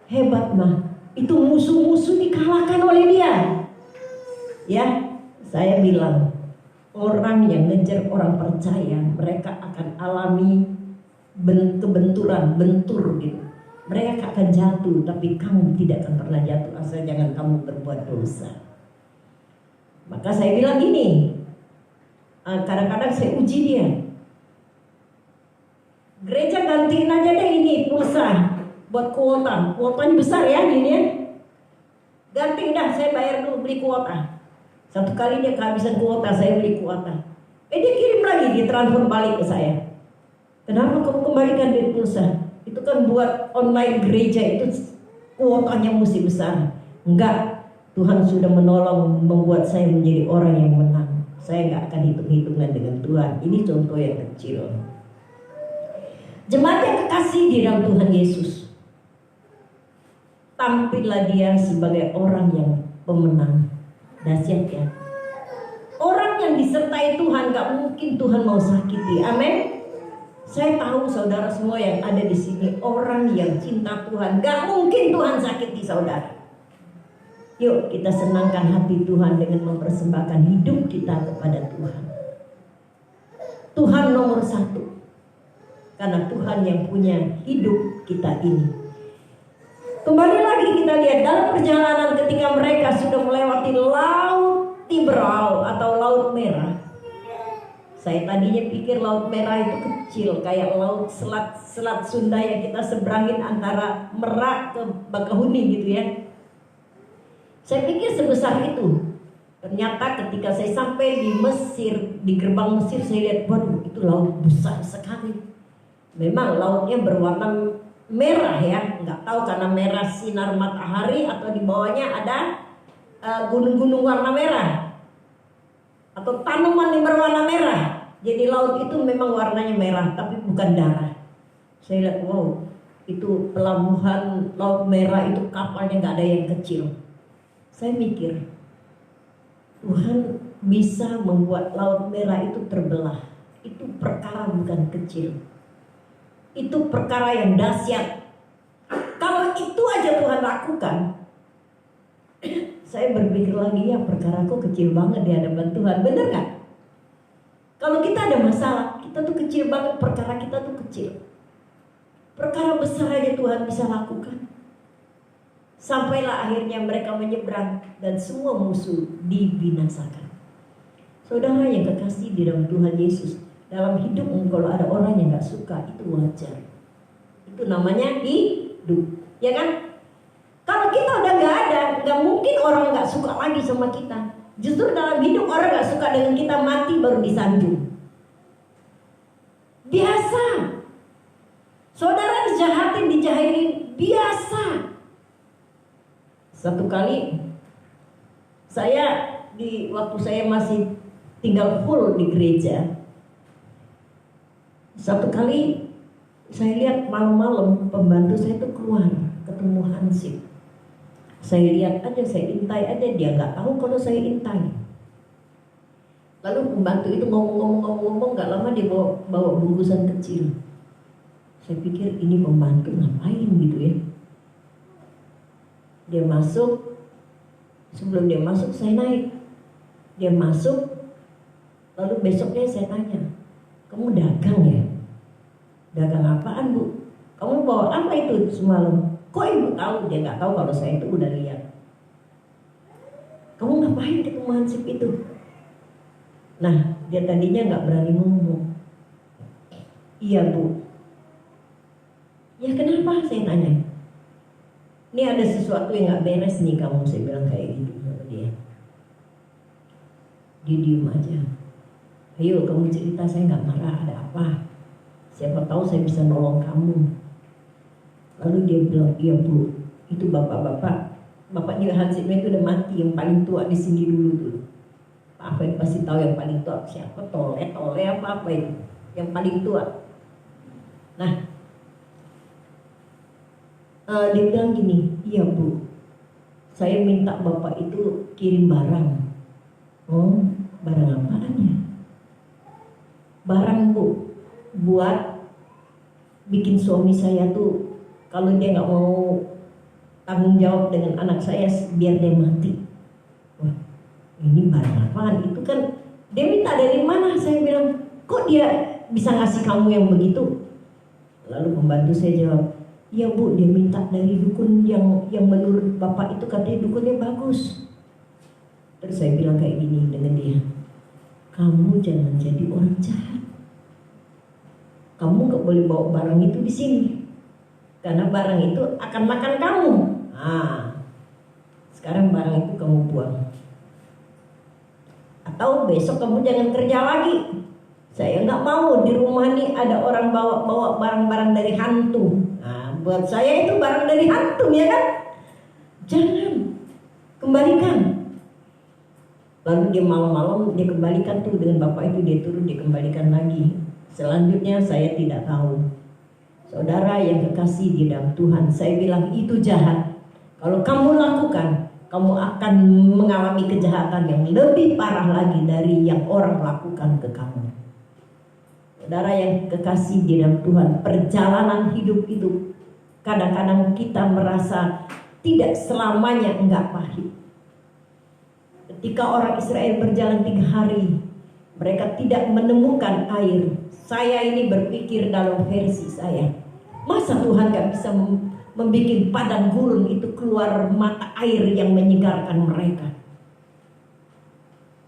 E: Hebat mah. Itu musuh-musuh dikalahkan oleh dia. Ya. Saya bilang, orang yang ngejar orang percaya, mereka akan alami kebenturan, bentur gitu. Mereka akan jatuh, tapi kamu tidak akan pernah jatuh asal jangan kamu berbuat dosa. Maka saya bilang gini, kadang-kadang saya uji dia. Gereja gantiin aja deh ini pulsa buat kuota. Kuotanya besar ya gini ya. Ganti dah, saya bayar dulu beli kuota. Satu kali dia kehabisan kuota, saya beli kuota. Dia kirim lagi, dia transfer balik ke saya. Kenapa kamu kembalikan duit pulsa? Itu kan buat online gereja, itu kuotanya mesti besar. Enggak, Tuhan sudah menolong membuat saya menjadi orang yang menang. Saya nggak akan hitung-hitungan dengan Tuhan. Ini contoh yang kecil. Jemaat yang kekasih di dalam Tuhan Yesus, tampillah dia sebagai orang yang pemenang. Dahsyat ya. Orang yang disertai Tuhan gak mungkin Tuhan mau sakiti. Amin. Saya tahu saudara semua yang ada di sini orang yang cinta Tuhan, gak mungkin Tuhan sakiti saudara. Yuk kita senangkan hati Tuhan dengan mempersembahkan hidup kita kepada Tuhan. Tuhan nomor satu. Karena Tuhan yang punya hidup kita ini. Kembali lagi kita lihat dalam perjalanan ketika mereka sudah melewati Laut Tiberau atau Laut Merah. Saya tadinya pikir Laut Merah itu kecil kayak laut selat Sunda yang kita seberangin antara Merak ke Bakahuni gitu ya. Saya pikir sebesar itu. Ternyata ketika saya sampai di Mesir, di gerbang Mesir, saya lihat, waduh itu laut besar sekali. Memang lautnya berwarna merah ya, nggak tahu karena merah sinar matahari atau di bawahnya ada gunung-gunung warna merah atau tanaman yang berwarna merah. Jadi laut itu memang warnanya merah tapi bukan darah. Saya lihat, wow, itu pelabuhan Laut Merah itu kapalnya nggak ada yang kecil. Saya mikir, Tuhan bisa membuat Laut Merah itu terbelah. Itu perkara bukan kecil. Itu perkara yang dahsyat. Kalau itu aja Tuhan lakukan, saya berpikir lagi, ya perkaraku kecil banget di hadapan Tuhan. Bener gak? Kalau kita ada masalah, kita tuh kecil banget, perkara kita tuh kecil. Perkara besar aja Tuhan bisa lakukan. Sampailah akhirnya mereka menyeberang dan semua musuh dibinasakan. Saudara yang kekasih di dalam Tuhan Yesus, dalam hidupmu kalau ada orang yang gak suka, itu wajar. Itu namanya hidup, ya kan? Kalau kita udah gak ada, gak mungkin orang gak suka lagi sama kita. Justru dalam hidup orang gak suka dengan kita mati baru disanjung. Biasa. Saudara dijahilin biasa. Satu kali waktu saya masih tinggal full di gereja, satu kali saya lihat malam-malam pembantu saya tuh keluar ketemu Hansip. Saya lihat aja, saya intai aja, dia nggak tahu kalau saya intai. Lalu pembantu itu ngomong, nggak lama dia bawa bungkusan kecil. Saya pikir ini pembantu ngapain gitu ya. Dia masuk, sebelum dia masuk saya naik. Dia masuk, lalu besoknya saya tanya, kamu dagang ya? Dagang apaan Bu? Kamu bawa apa itu semalam? Kok ibu tahu? Dia nggak tahu kalau saya itu udah lihat. Kamu ngapain ketemu Hansip itu? Nah, dia tadinya nggak berani ngomong. Iya Bu. Ya kenapa? Saya tanya. Ini ada sesuatu yang nggak beres nih kamu. Saya bilang kayak gitu sama dia. Dia diem aja. Ayo kamu cerita, saya nggak marah. Ada apa? Siapa tahu saya bisa nolong kamu. Lalu dia bilang, iya Bu, itu bapaknya Hansip itu udah mati, yang paling tua di sini dulu tuh. Apa yang pasti tahu yang paling tua siapa? Tole apa itu? Yang paling tua. Nah, dia bilang gini, iya Bu, saya minta bapak itu kirim barang. Oh, barang apaan ya? Barang Bu, buat bikin suami saya tuh, kalau dia nggak mau tanggung jawab dengan anak saya, biar dia mati. Wah, ini barang apaan? Itu kan dia minta dari mana? Saya bilang, kok dia bisa ngasih kamu yang begitu? Lalu pembantu saya jawab, iya Bu, dia minta dari dukun yang menurut bapak itu katanya dukunnya bagus. Terus saya bilang kayak gini dengan dia, kamu jangan jadi orang jahat. Kamu nggak boleh bawa barang itu di sini. Karena barang itu akan makan kamu. Nah, sekarang barang itu kamu buang. Atau besok kamu jangan kerja lagi. Saya nggak mau di rumah nih ada orang bawa barang-barang dari hantu. Nah, buat saya itu barang dari hantu, ya kan? Jangan, kembalikan. Lalu dia malam-malam dia kembalikan tuh dengan bapak itu, dia turun dia kembalikan lagi. Selanjutnya saya tidak tahu. Saudara yang kekasih di dalam Tuhan, saya bilang itu jahat. Kalau kamu lakukan, kamu akan mengalami kejahatan yang lebih parah lagi dari yang orang lakukan ke kamu. Saudara yang kekasih di dalam Tuhan, perjalanan hidup itu kadang-kadang kita merasa tidak selamanya enggak pahit. Ketika orang Israel berjalan 3 hari, mereka tidak menemukan air. Saya ini berpikir dalam versi saya, masa Tuhan gak bisa membuat padang gurun itu keluar mata air yang menyegarkan mereka?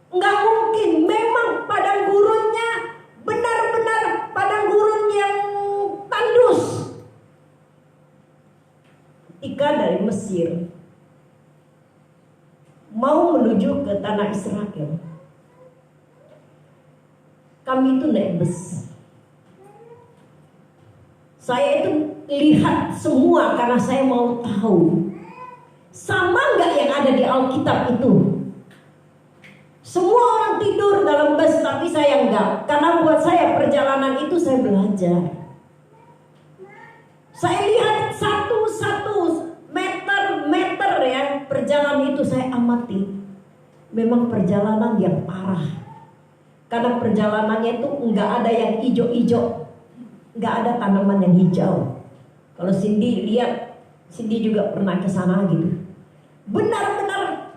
E: Nggak mungkin. Memang padang gurunnya benar-benar padang gurun yang tandus. Ketika dari Mesir mau menuju ke tanah Israel, kami itu naik bus. Saya itu lihat semua karena saya mau tahu sama nggak yang ada di Alkitab itu. Semua orang tidur dalam bus, tapi saya enggak. Karena buat saya perjalanan itu saya belajar. Saya lihat satu-satu meter ya perjalanan itu saya amati. Memang perjalanan yang parah. Karena perjalanannya itu enggak ada yang hijau-hijau. Nggak ada tanaman yang hijau. Kalau Cindy lihat, Cindy juga pernah ke sana gitu. Benar-benar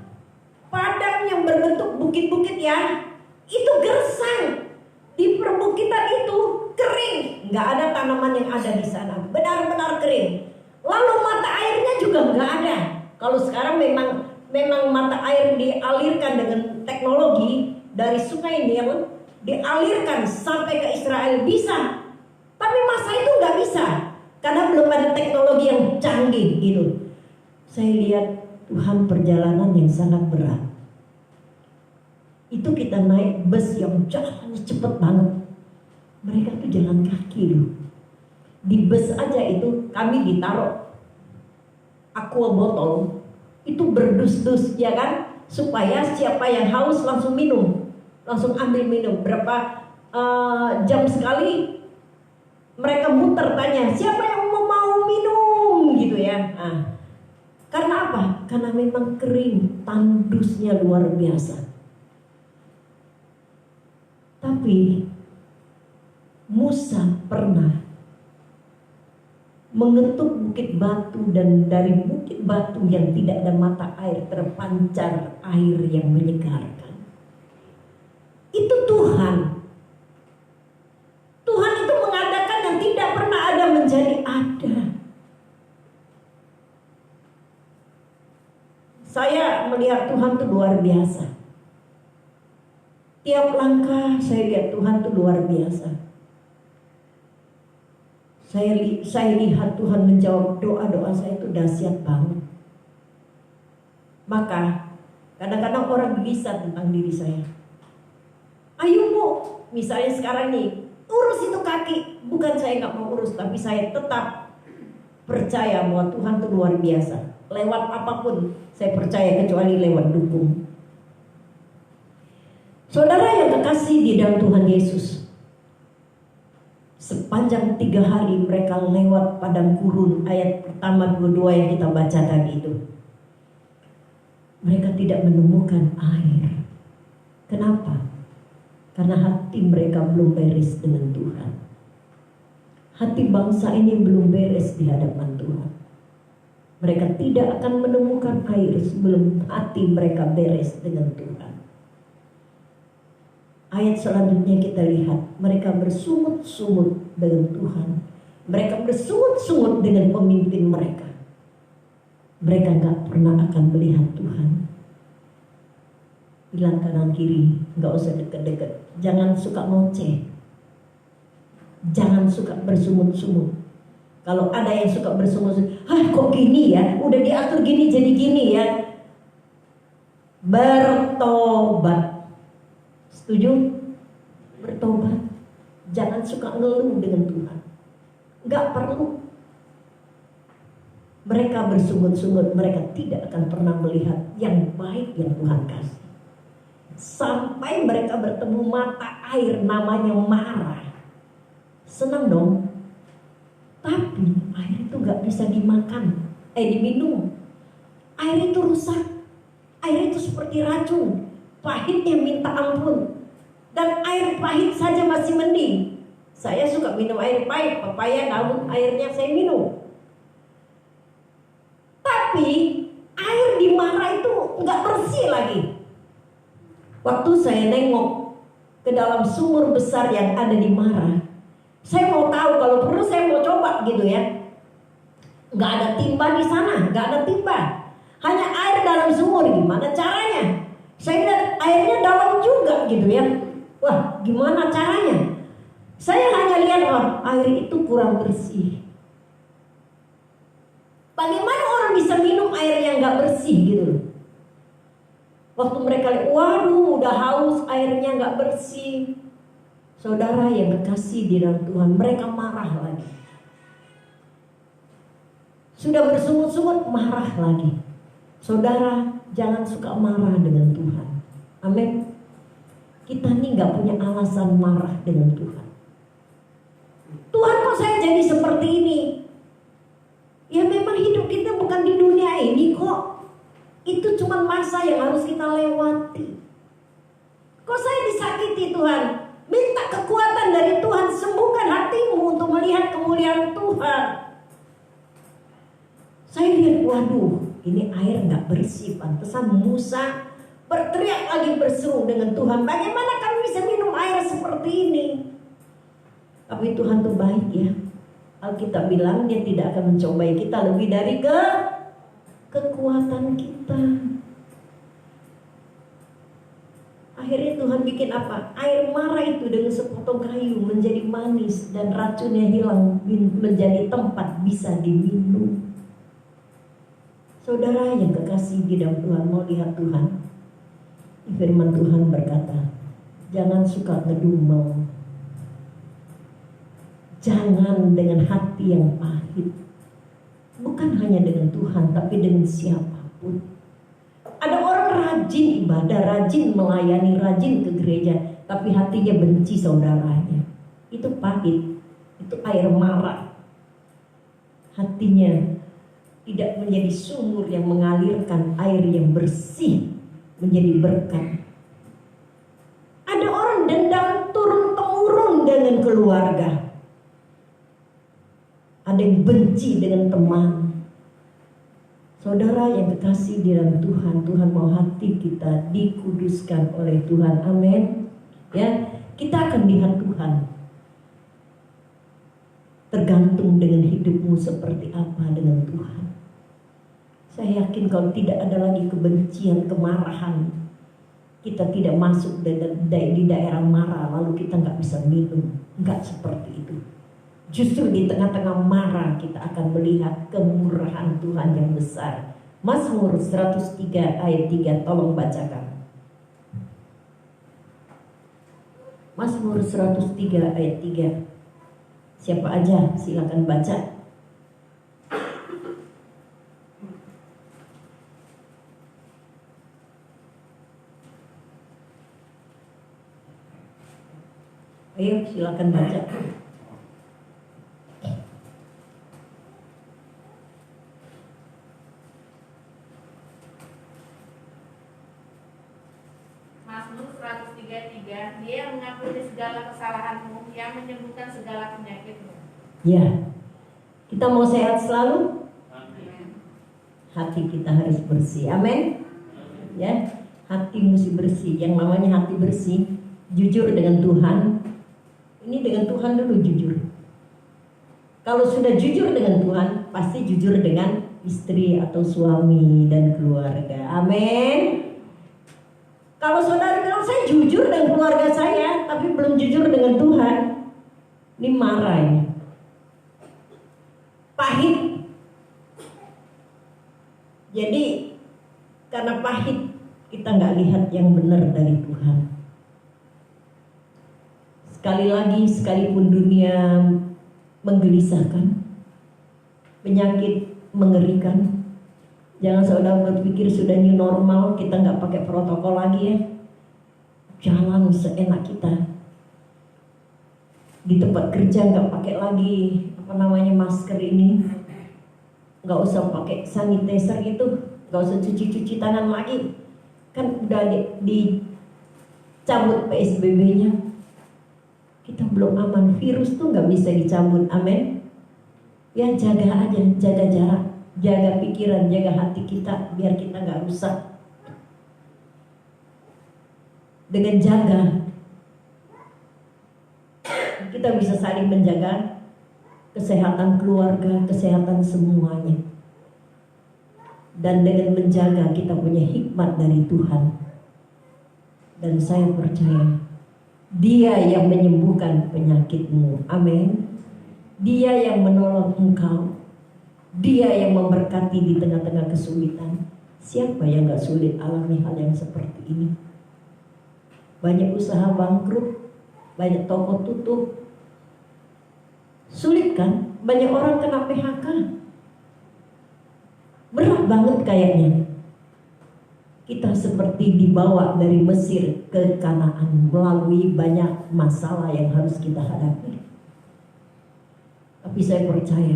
E: padang yang berbentuk bukit-bukit ya. Itu gersang. Di perbukitan itu kering, nggak ada tanaman yang ada di sana, benar-benar kering. Lalu mata airnya juga nggak ada. Kalau sekarang memang mata air dialirkan dengan teknologi dari Sungai Nil, dialirkan sampai ke Israel bisa. Tapi masa itu nggak bisa, karena belum ada teknologi yang canggih gitu. Saya lihat Tuhan perjalanan yang sangat berat. Itu kita naik bus yang jalannya cepet banget. Mereka tuh jalan kaki loh. Di bus aja itu kami ditaruh aqua botol, itu berdus-dus ya kan, supaya siapa yang haus langsung minum, langsung ambil minum. Berapa jam sekali mereka muter tanya siapa yang mau minum gitu ya. Nah, karena apa? Karena memang kering, tandusnya luar biasa. Tapi Musa pernah mengetuk bukit batu, dan dari bukit batu yang tidak ada mata air terpancar air yang menyegarkan. Itu Tuhan. Tuhan itu mengadakan yang tidak pernah ada menjadi ada. Saya melihat Tuhan itu luar biasa. Tiap langkah saya lihat Tuhan itu luar biasa. Saya lihat Tuhan menjawab doa-doa saya itu dahsyat banget. Maka kadang-kadang orang gelisah tentang diri saya. Ayo Bu, misalnya sekarang nih, urus itu kaki. Bukan saya nggak mau urus, tapi saya tetap percaya bahwa Tuhan itu luar biasa. Lewat apapun saya percaya, kecuali lewat dukung. Saudara yang kekasih di dalam Tuhan Yesus, sepanjang 3 hari mereka lewat padang gurun, ayat pertama 22 yang kita baca tadi itu. Mereka tidak menemukan air. Kenapa? Karena hati mereka belum beres dengan Tuhan. Hati bangsa ini belum beres di hadapan Tuhan. Mereka tidak akan menemukan air sebelum hati mereka beres dengan Tuhan. Ayat selanjutnya kita lihat, mereka bersungut-sungut dengan Tuhan. Mereka bersungut-sungut dengan pemimpin mereka. Mereka gak pernah akan melihat Tuhan. Bilang kanan kiri, gak usah deket-deket. Jangan suka ngoceh. Jangan suka bersungut-sungut. Kalau ada yang suka bersungut-sungut, kok gini ya, udah diatur gini jadi gini ya. Bertobat. Setuju? Bertobat. Jangan suka ngeluh dengan Tuhan. Gak perlu. Mereka bersungut-sungut, mereka tidak akan pernah melihat yang baik yang Tuhan kasih. Sampai mereka bertemu mata air namanya Marah. Senang dong. Tapi air itu gak bisa dimakan, diminum. Air itu rusak. Air itu seperti racun. Pahitnya minta ampun. Dan air pahit saja masih mending. Saya suka minum air pahit, pepaya daun airnya saya minum. Tapi air di Marah itu nggak bersih lagi. Waktu saya nengok ke dalam sumur besar yang ada di Marah, saya mau tahu, kalau perlu saya mau coba gitu ya. Nggak ada timba di sana, nggak ada timba. Hanya air dalam sumur, gimana caranya? Saya lihat airnya dalam juga gitu ya. Wah, gimana caranya? Saya hanya lihat air itu kurang bersih. Bagaimana orang bisa minum air yang gak bersih gitu loh. Waktu mereka lihat, waduh udah haus, airnya gak bersih. Saudara yang kekasih di dalam Tuhan, mereka marah lagi. Sudah bersungut-sungut, marah lagi. Saudara, jangan suka marah dengan Tuhan. Amin. Kita nih gak punya alasan marah dengan Tuhan. Tuhan, kok saya jadi seperti ini? Ya memang hidup kita bukan di dunia ini kok. Itu cuma masa yang harus kita lewati. Kok saya disakiti Tuhan? Minta kekuatan dari Tuhan. Sembuhkan hatimu untuk melihat kemuliaan Tuhan. Saya lihat, waduh, ini air gak bersih. Pantesan Musa berteriak lagi, berseru dengan Tuhan. Bagaimana kami bisa minum air air seperti ini. Tapi Tuhan tuh baik ya. Alkitab bilang dia tidak akan mencobai kita lebih dari kekuatan kita. Akhirnya Tuhan bikin apa? Air mara itu dengan sepotong kayu menjadi manis dan racunnya hilang, menjadi tempat bisa diminum. Saudara yang kekasih di dalam Tuhan, mau lihat Tuhan? Firman Tuhan berkata, jangan suka ngedumel. Jangan dengan hati yang pahit. Bukan hanya dengan Tuhan, tapi dengan siapapun. Ada orang rajin ibadah, rajin melayani, rajin ke gereja, tapi hatinya benci saudaranya. Itu pahit, itu air mara. Hatinya tidak menjadi sumur yang mengalirkan air yang bersih, menjadi berkat. Ada orang dendam turun-temurun dengan keluarga. Ada yang benci dengan teman. Saudara yang kekasih di dalam Tuhan, Tuhan mau hati kita dikuduskan oleh Tuhan. Amin. Ya, kita akan lihat Tuhan. Tergantung dengan hidupmu seperti apa dengan Tuhan. Saya yakin kalau tidak ada lagi kebencian, kemarahan, kita tidak masuk di daerah marah, lalu kita nggak bisa minum. Nggak seperti itu. Justru di tengah-tengah marah kita akan melihat kemurahan Tuhan yang besar. Mazmur 103 ayat 3, tolong bacakan. Mazmur 103 ayat 3. Siapa aja silakan baca. Ayo silakan baca.
D: Mazmur 103:3, Dia mengampuni segala kesalahanmu, yang menyembuhkan segala penyakitmu.
E: Ya, kita mau sehat selalu.
D: Amin.
E: Hati kita harus bersih. Amin. Ya, hati mesti bersih. Yang namanya hati bersih, jujur dengan Tuhan. Ini dengan Tuhan dulu jujur. Kalau sudah jujur dengan Tuhan, pasti jujur dengan istri atau suami dan keluarga. Amin. Kalau saudara bilang saya jujur dengan keluarga saya, tapi belum jujur dengan Tuhan, ini marah ini. Pahit. Jadi karena pahit, kita nggak lihat yang benar dari Tuhan. Sekali lagi, sekalipun dunia menggelisahkan, penyakit mengerikan, jangan saudara berpikir sudah new normal, kita nggak pakai protokol lagi ya. Jalan seenak kita. Di tempat kerja nggak pakai lagi masker ini, nggak usah pakai sanitizer gitu, nggak usah cuci tangan lagi. Kan udah dicabut PSBB-nya. Kita belum aman, virus tuh nggak bisa dicabut. Amin. Ya jaga aja, jaga jarak, jaga pikiran, jaga hati kita biar kita nggak rusak. Dengan jaga, kita bisa saling menjaga kesehatan keluarga, kesehatan semuanya. Dan dengan menjaga kita punya hikmat dari Tuhan. Dan saya percaya Dia yang menyembuhkan penyakitmu. Amin. Dia yang menolong engkau. Dia yang memberkati di tengah-tengah kesulitan. Siapa yang gak sulit alami hal yang seperti ini? Banyak usaha bangkrut, banyak toko tutup. Sulit kan? Banyak orang kena PHK. Berat banget kayaknya. Kita seperti dibawa dari Mesir ke Kanaan melalui banyak masalah yang harus kita hadapi. Tapi saya percaya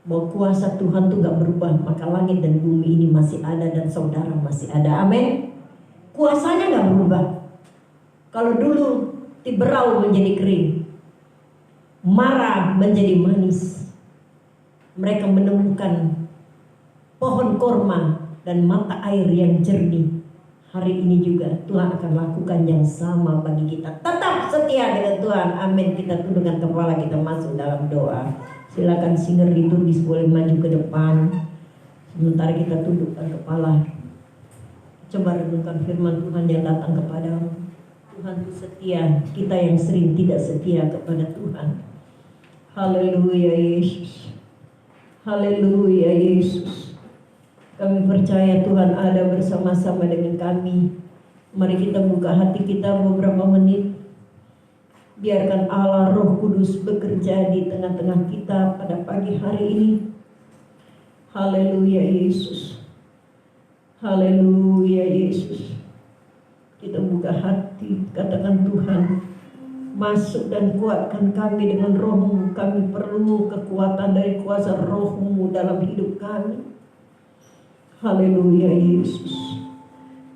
E: bahwa kuasa Tuhan itu gak berubah, maka langit dan bumi ini masih ada dan saudara masih ada. Amin. Kuasanya gak berubah. Kalau dulu Tiberau menjadi kering, Mara menjadi manis, mereka menemukan pohon korma dan mata air yang jernih hari ini juga Tuhan akan lakukan yang sama bagi kita. Tetap setia dengan Tuhan. Amin. Kita tundukkan kepala, kita masuk dalam doa. Silakan singer liturgis boleh maju ke depan. Sementara kita tundukkan kepala, coba renungkan firman Tuhan yang datang kepadamu. Tuhan itu setia, kita yang sering tidak setia kepada Tuhan. Haleluya Yesus. Haleluya Yesus. Kami percaya Tuhan ada bersama-sama dengan kami. Mari kita buka hati kita beberapa menit. Biarkan Allah Roh Kudus bekerja di tengah-tengah kita pada pagi hari ini. Haleluya Yesus. Haleluya Yesus. Kita buka hati, katakan Tuhan, masuk dan kuatkan kami dengan Roh-Mu. Kami perlu kekuatan dari kuasa Roh-Mu dalam hidup kami. Haleluya Yesus.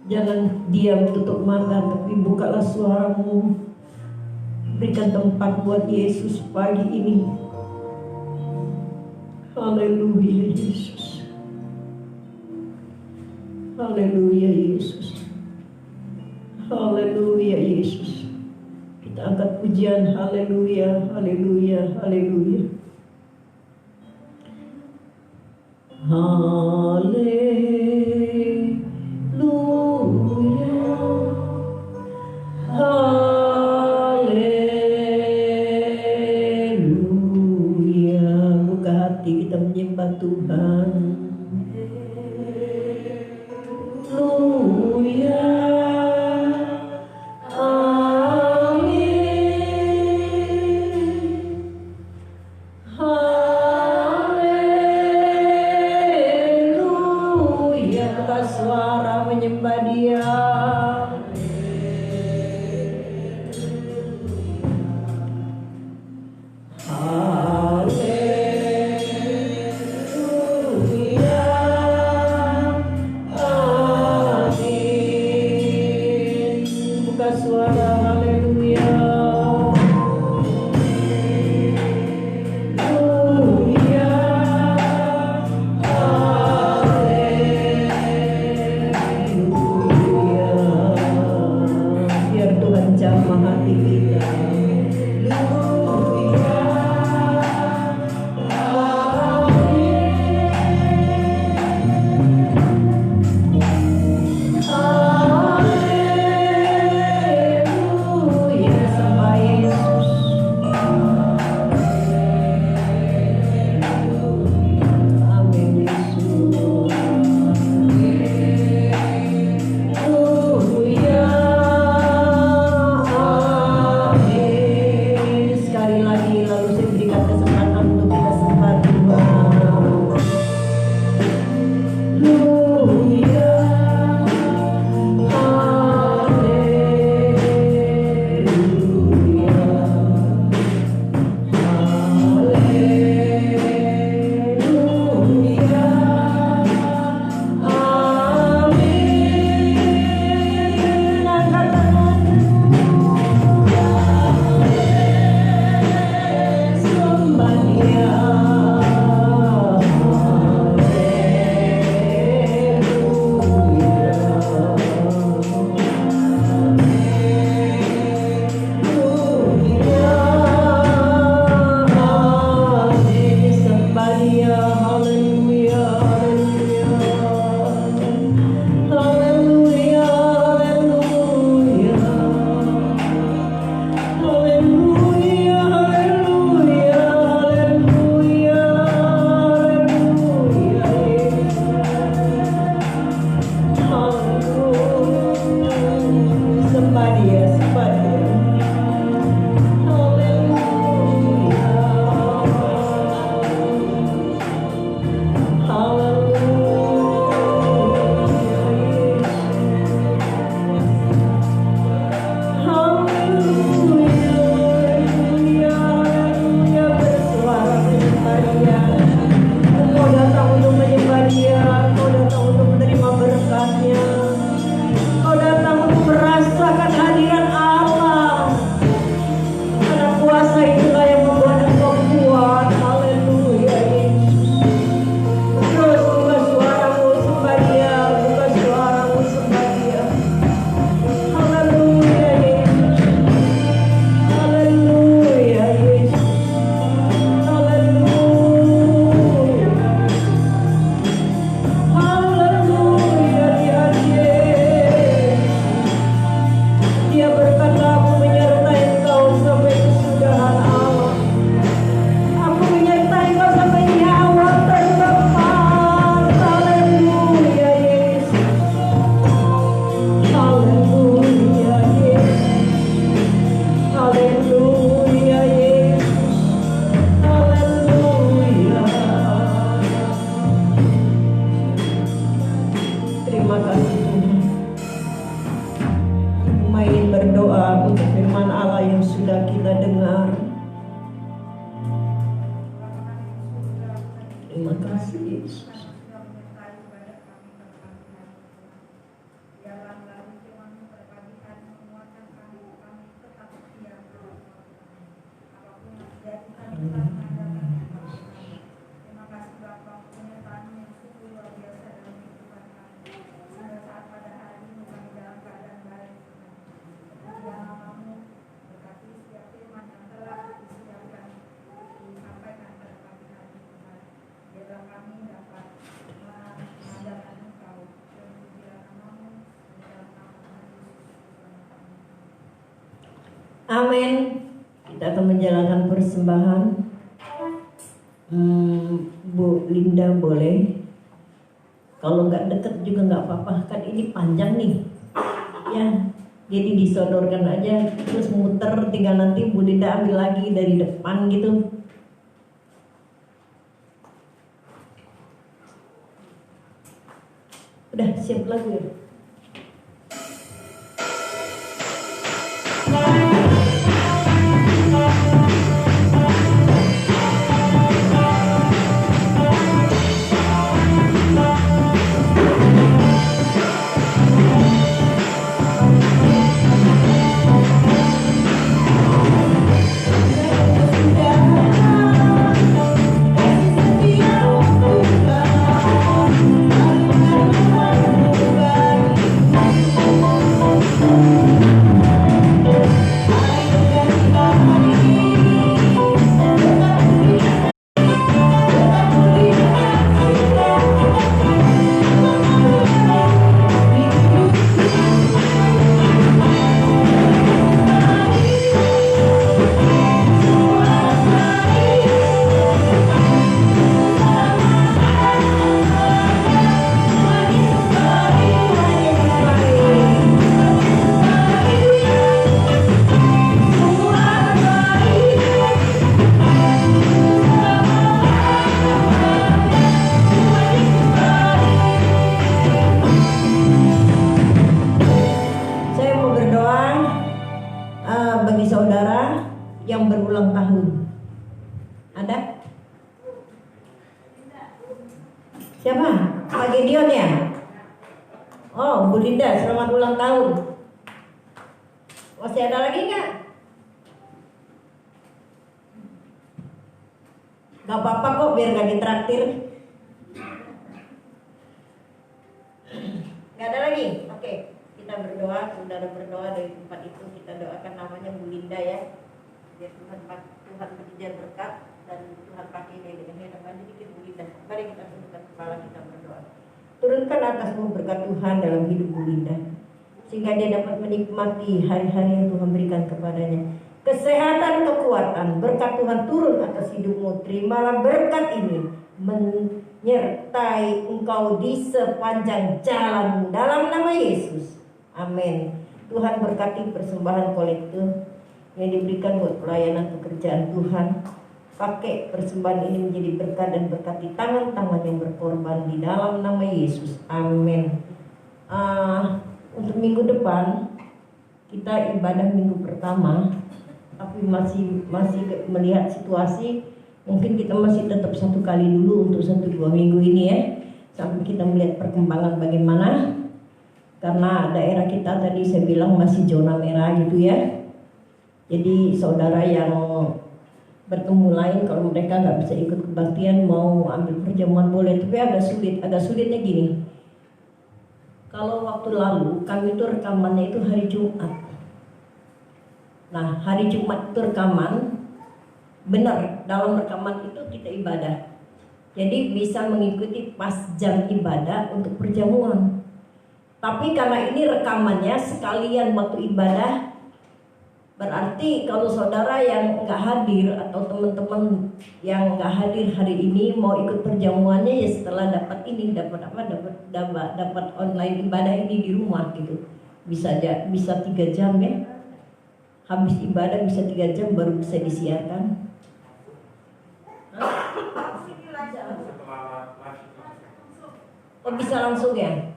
E: Jangan diam tutup mata, tapi bukalah suara-Mu. Berikan tempat buat Yesus pagi ini. Haleluya Yesus. Haleluya Yesus. Haleluya Yesus. Kita angkat pujian. Haleluya, haleluya, haleluya. Haleluya. Haleluya. Buka hati, kita menyembah Tuhan. Haleluya. Menyembah Dia. Haleluya. Amin. Buka suara. Haleluya. Haleluya. Tuhan. Ibu main berdoa untuk firman Allah yang sudah kita dengar. Terima kasih Yesus. Amin. Kita akan menjalankan persembahan. Bu Linda boleh. Kalau nggak deket juga nggak apa-apa. Kan ini panjang nih. Ya, jadi disodorkan aja. Terus muter, tinggal nanti Bu Linda ambil lagi dari depan gitu. Udah siap lagu ya? Yang berulang tahun. Ada? Siapa? Pak Gideon ya? Oh, Bu Linda, selamat ulang tahun. Masih ada lagi nggak? Gak apa-apa kok, biar gak ditraktir. Gak ada lagi? Oke, kita berdoa. Saudara berdoa dari tempat itu. Kita doakan namanya Bu Linda ya. Biar Tuhan berikan berkat dan Tuhan pakai dia dengan hebat. Jadi Bu Linda, mari kita tundukkan kepala kita berdoa. Turunkan atasmu berkat Tuhan dalam hidup Bu Linda, sehingga dia dapat menikmati hari-hari yang Tuhan berikan kepadanya. Kesehatan, kekuatan, berkat Tuhan turun atas hidupmu. Terimalah berkat ini menyertai engkau di sepanjang jalan dalam nama Yesus. Amin. Tuhan berkati persembahan kolektif yang diberikan buat pelayanan pekerjaan Tuhan. Pakai persembahan ini menjadi berkat dan berkati tangan-tangan yang berkorban di dalam nama Yesus. Amin. Untuk minggu depan kita ibadah minggu pertama, tapi masih melihat situasi. Mungkin kita masih tetap 1 kali dulu untuk 1-2 minggu ini ya, sampai kita melihat perkembangan bagaimana. Karena daerah kita tadi saya bilang masih zona merah gitu ya. Jadi saudara yang bertemu lain, kalau mereka nggak bisa ikut kebaktian, mau ambil perjamuan boleh, tapi agak sulitnya gini. Kalau waktu lalu kami itu rekamannya itu hari Jumat. Nah, hari Jumat itu rekaman, benar, dalam rekaman itu kita ibadah. Jadi bisa mengikuti pas jam ibadah untuk perjamuan. Tapi karena ini rekamannya sekalian waktu ibadah, berarti kalau saudara yang nggak hadir atau teman-teman yang nggak hadir hari ini mau ikut perjamuannya, ya setelah dapat ini, dapat online ibadah ini di rumah gitu. Bisa 3 jam ya. Habis ibadah bisa 3 jam baru bisa disiarkan. Oh bisa langsung ya?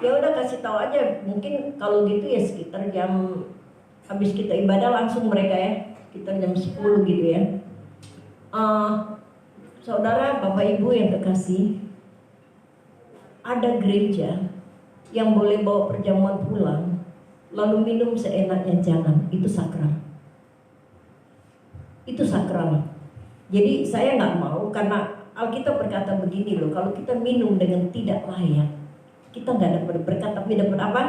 E: Ya udah kasih tahu aja, mungkin kalau gitu ya sekitar jam habis kita ibadah langsung mereka ya, sekitar jam 10 gitu ya. Saudara, Bapak Ibu yang kekasih, ada gereja yang boleh bawa perjamuan pulang lalu minum seenaknya, jangan. Itu sakral. Itu sakral. Jadi saya nggak mau, karena Alkitab berkata begini loh, kalau kita minum dengan tidak layak, kita nggak dapat berkat, tapi dapat apa?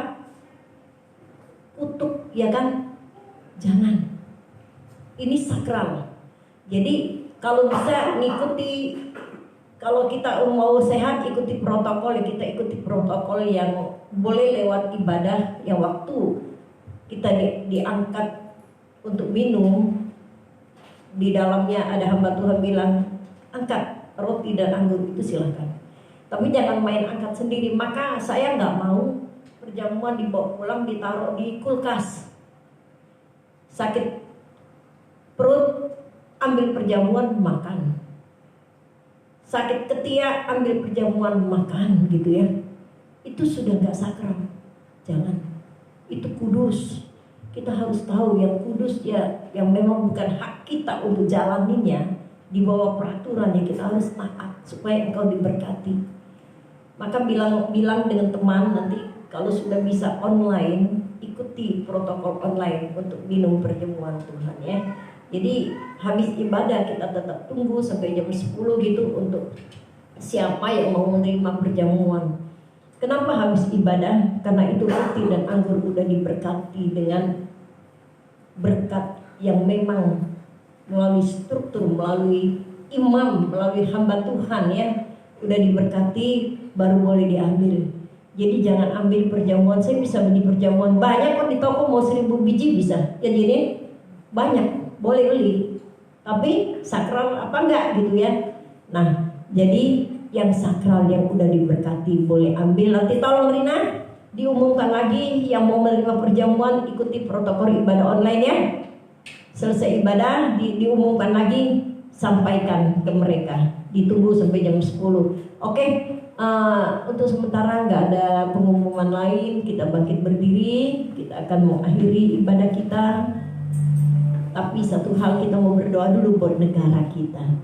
E: Kutuk, ya kan? Jangan. Ini sakral. Jadi kalau bisa ngikuti, kalau kita mau sehat ikuti protokol, kita ikuti protokol yang boleh lewat ibadah, yang waktu kita diangkat untuk minum, di dalamnya ada hamba Tuhan bilang angkat roti dan anggur, itu silahkan. Tapi jangan main angkat sendiri. Maka saya nggak mau perjamuan dibawa pulang ditaruh di kulkas. Sakit perut ambil perjamuan makan. Sakit ketiak ambil perjamuan makan gitu ya. Itu sudah nggak sakral. Jangan. Itu kudus. Kita harus tahu yang kudus ya, yang memang bukan hak kita untuk jalaninya. Di bawah peraturan yang kita harus taat supaya engkau diberkati. Maka bilang dengan teman nanti kalau sudah bisa online, ikuti protokol online untuk minum perjamuan Tuhan ya. Jadi habis ibadah kita tetap tunggu sampai jam 10 gitu untuk siapa yang mau menerima perjamuan. Kenapa habis ibadah? Karena itu roti dan anggur udah diberkati dengan berkat yang memang melalui struktur, melalui imam, melalui hamba Tuhan ya, udah diberkati baru boleh diambil. Jadi jangan ambil perjamuan. Saya bisa beli perjamuan banyak kok di toko, mau 1000 biji bisa. Jadi ini banyak, boleh beli. Tapi sakral apa enggak gitu ya. Nah, jadi yang sakral yang udah diberkati boleh ambil. Nanti tolong Rina diumumkan lagi yang mau menerima perjamuan, ikuti protokol ibadah online ya. Selesai ibadah diumumkan lagi, sampaikan ke mereka. Ditunggu sampai jam 10. Oke, untuk sementara nggak ada pengumuman lain. Kita bangkit berdiri. Kita akan mengakhiri ibadah kita. Tapi satu hal, kita mau berdoa dulu buat negara kita.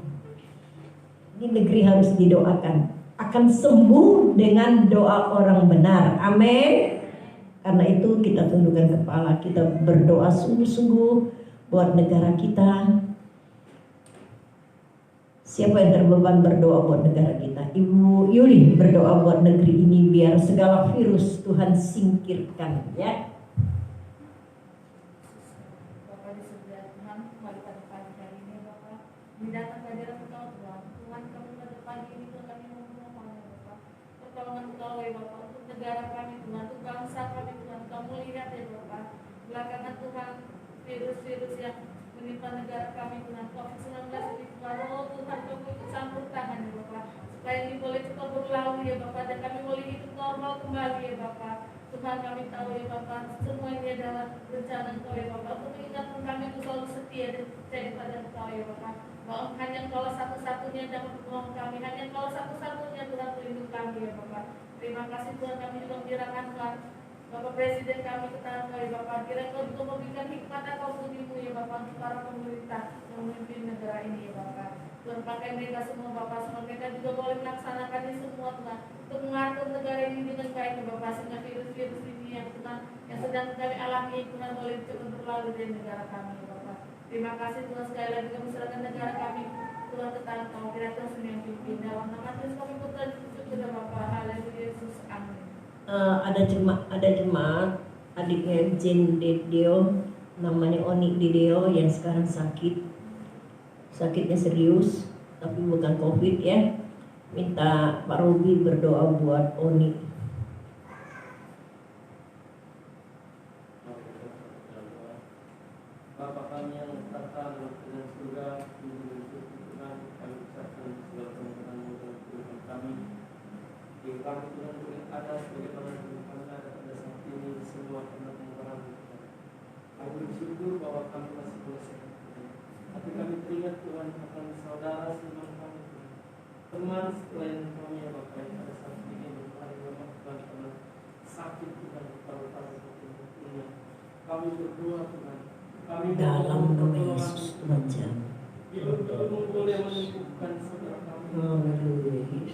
E: Ini negeri harus didoakan. Akan sembuh dengan doa orang benar. Amin. Karena itu kita tundukkan kepala. Kita berdoa sungguh-sungguh buat negara kita. Siapa yang terbeban berdoa buat negara kita? Ibu Yuli berdoa buat negeri ini biar segala virus Tuhan singkirkan ya.
D: Bapak di surga Tuhan, kembali pada pagi hari ini Bapak, mendatang kehadiran Engkau Tuhan. Tuhan, kami pada pagi ini Tuhan kami memohon ya Bapak, pertolongan Engkau ya Bapak untuk negara kami Tuhan, untuk bangsa kami Tuhan. Kamu lihat ya Bapak, belakangan Tuhan virus-virus yang menimpa negara kami Tuhan, COVID-19 ini Tuhan. Oh Tuhan, kamu ikut campur tangan ya Bapak, supaya ini boleh cepat berlalu ya Bapak, dan kami boleh hidup normal kembali ya Bapak. Tuhan, kami tahu ya Bapak, semua ini adalah rencana Engkau ya Bapak. Untuk mengingatkan kami untuk selalu setia dan percaya pada Engkau ya Bapak, bahwa hanya Engkau satu-satunya dapat menolong kami, hanya Engkau satu-satunya Tuhan pelindung kami ya Bapak. Terima kasih Tuhan, kami juga menyerahkan Tuhan Bapak Presiden kami ke tangan Kau ya Bapak. Kiranya Kau juga memberikan hikmat Kau budimu ya Bapak untuk para pemerintah yang memimpin negara ini ya Bapak. Tuhan, pakai mereka semua Bapak, semua mereka juga boleh melaksanakan ini semua Tuhan, untuk mengatur negara ini dengan baik ya Bapak, sehingga virus-virus ini yang Tuhan yang sedang kami alami Tuhan boleh cepat berlalu dari negara kami ya Bapak. Terima kasih Tuhan, sekali lagi kami serahkan negara kami Tuhan ke tangan Kau. Kiranya Tuhan sendiri yang pimpin, dalam nama Yesus kami berdoa kepada Bapak. Haleluya Yesus, amin.
E: Ada jemaat adiknya Jen Dedeo, namanya Oni Dedeo, yang sekarang sakitnya serius tapi bukan COVID ya. Minta Pak Robi berdoa buat Oni.
F: Bapa kami yang bertata dengan surga, Tuhan, kami ucapkan segala permohonan dalam kehidupan kami. Di kami Tuhan yang ada sebagaimana kami ada pada saat ini semua karena pengorbanan Tuhan. Kami bersyukur bahwa kami masih boleh sehat. Tapi kami teringat Tuhan akan saudara seiman kami Tuhan, teman selain kami ya Bapak yang pada saat ini berlari Bapak Tuhan, karena sakit Tuhan, taruh-taruh Tuhan. Kami berdoa Tuhan, kami
E: Dalam nama Yesus Tuhan jamah.
F: Ibu boleh menyembuhkan saudara kami,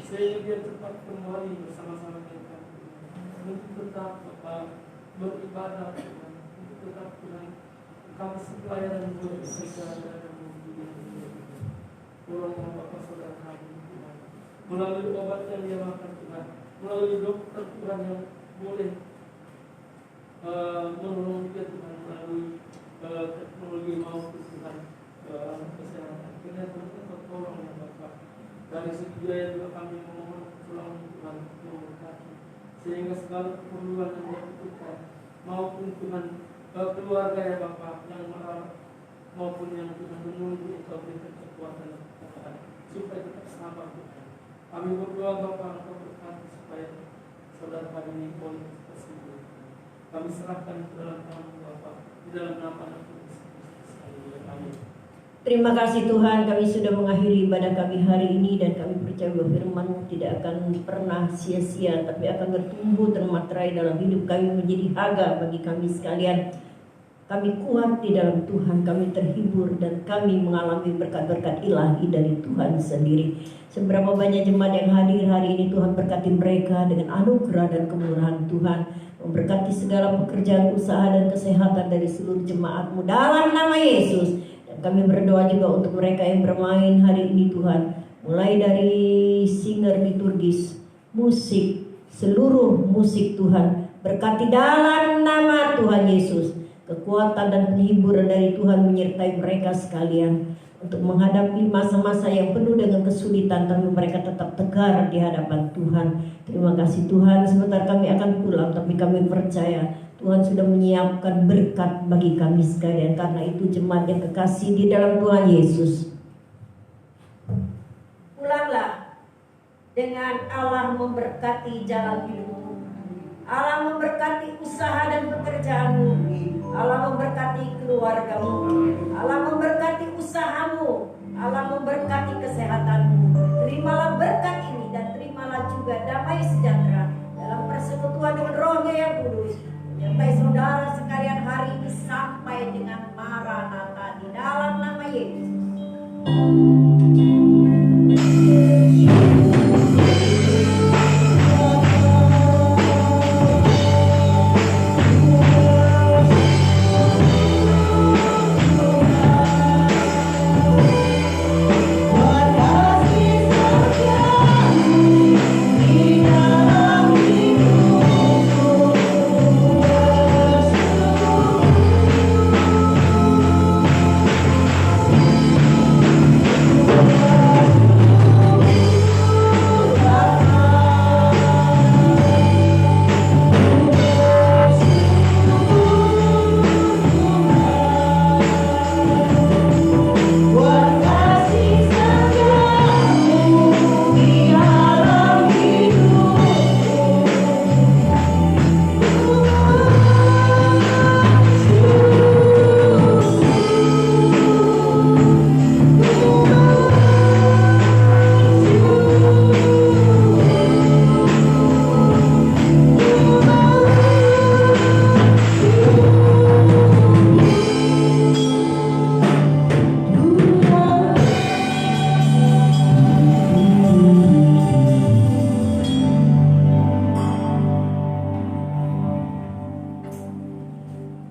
F: sehingga dia cepat kembali bersama-sama dengan kami, untuk tetap Bapak beribadah Tuhan, untuk tetap Tuhan kami pelayanan boleh bekerja dalam tolong Bapak saudara kami Tuhan, melalui obat yang dia makan Tuhan, melalui dokter Tuhan yang boleh menolong dia Tuhan, melalui teknologi maupun Tuhan kesehatan. Kita tetap tolong ya Bapak. Dari segi biaya juga kami memohon tolong Tuhan memberkati, sehingga segala keperluan yang dia butuhkan maupun Tuhan keluarga ya Bapak yang merawat maupun yang Tuhan menunggu Engkau berikan kekuatan supaya tetap sabar Tuhan. Kami berdoa Bapak Engkau berkati supaya saudara kami ini boleh tersembuh. Kami serahkan ke dalam tangan Bapak di dalam nama Anak Yesus Kristus. Amin.
E: Terima kasih Tuhan, kami sudah mengakhiri ibadah kami hari ini dan kami percaya bahwa firman-Mu tidak akan pernah sia-sia, tapi akan bertumbuh termaterai dalam hidup kami, menjadi harga bagi kami sekalian. Kami kuat di dalam Tuhan, kami terhibur dan kami mengalami berkat-berkat ilahi dari Tuhan sendiri. Seberapa banyak jemaat yang hadir hari ini, Tuhan berkati mereka dengan anugerah dan kemurahan Tuhan, memberkati segala pekerjaan, usaha dan kesehatan dari seluruh jemaat-Mu dalam nama Yesus. Kami berdoa juga untuk mereka yang bermain hari ini Tuhan, mulai dari singer liturgis, musik, seluruh musik Tuhan, berkati dalam nama Tuhan Yesus. Kekuatan dan penghiburan dari Tuhan menyertai mereka sekalian untuk menghadapi masa-masa yang penuh dengan kesulitan, tapi mereka tetap tegar di hadapan Tuhan. Terima kasih Tuhan, sebentar kami akan pulang, tapi kami percaya Tuhan sudah menyiapkan berkat bagi kami sekalian. Karena itu jemaat yang kekasih di dalam Tuhan Yesus,
B: Pulanglah dengan Allah memberkati jalan hidupmu, Allah memberkati usaha dan pekerjaanmu, Allah memberkati keluargamu, Allah memberkati usahamu, Allah memberkati kesehatanmu. Terimalah berkat ini dan terimalah juga damai sejahtera dalam persekutuan dengan Roh-Nya yang kudus. Menyertai saudara sekalian hari ini sampai dengan Maranatha di dalam nama Yesus.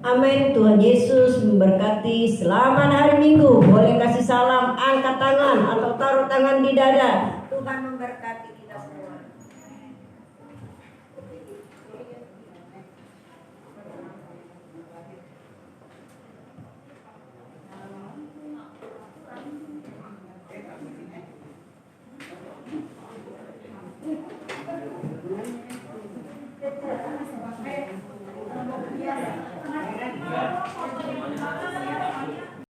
E: Amin. Tuhan Yesus memberkati. Selamat hari Minggu. Boleh kasih salam, angkat tangan atau taruh tangan di dada.
B: Tuhan memberkati kita semua.
C: Ya.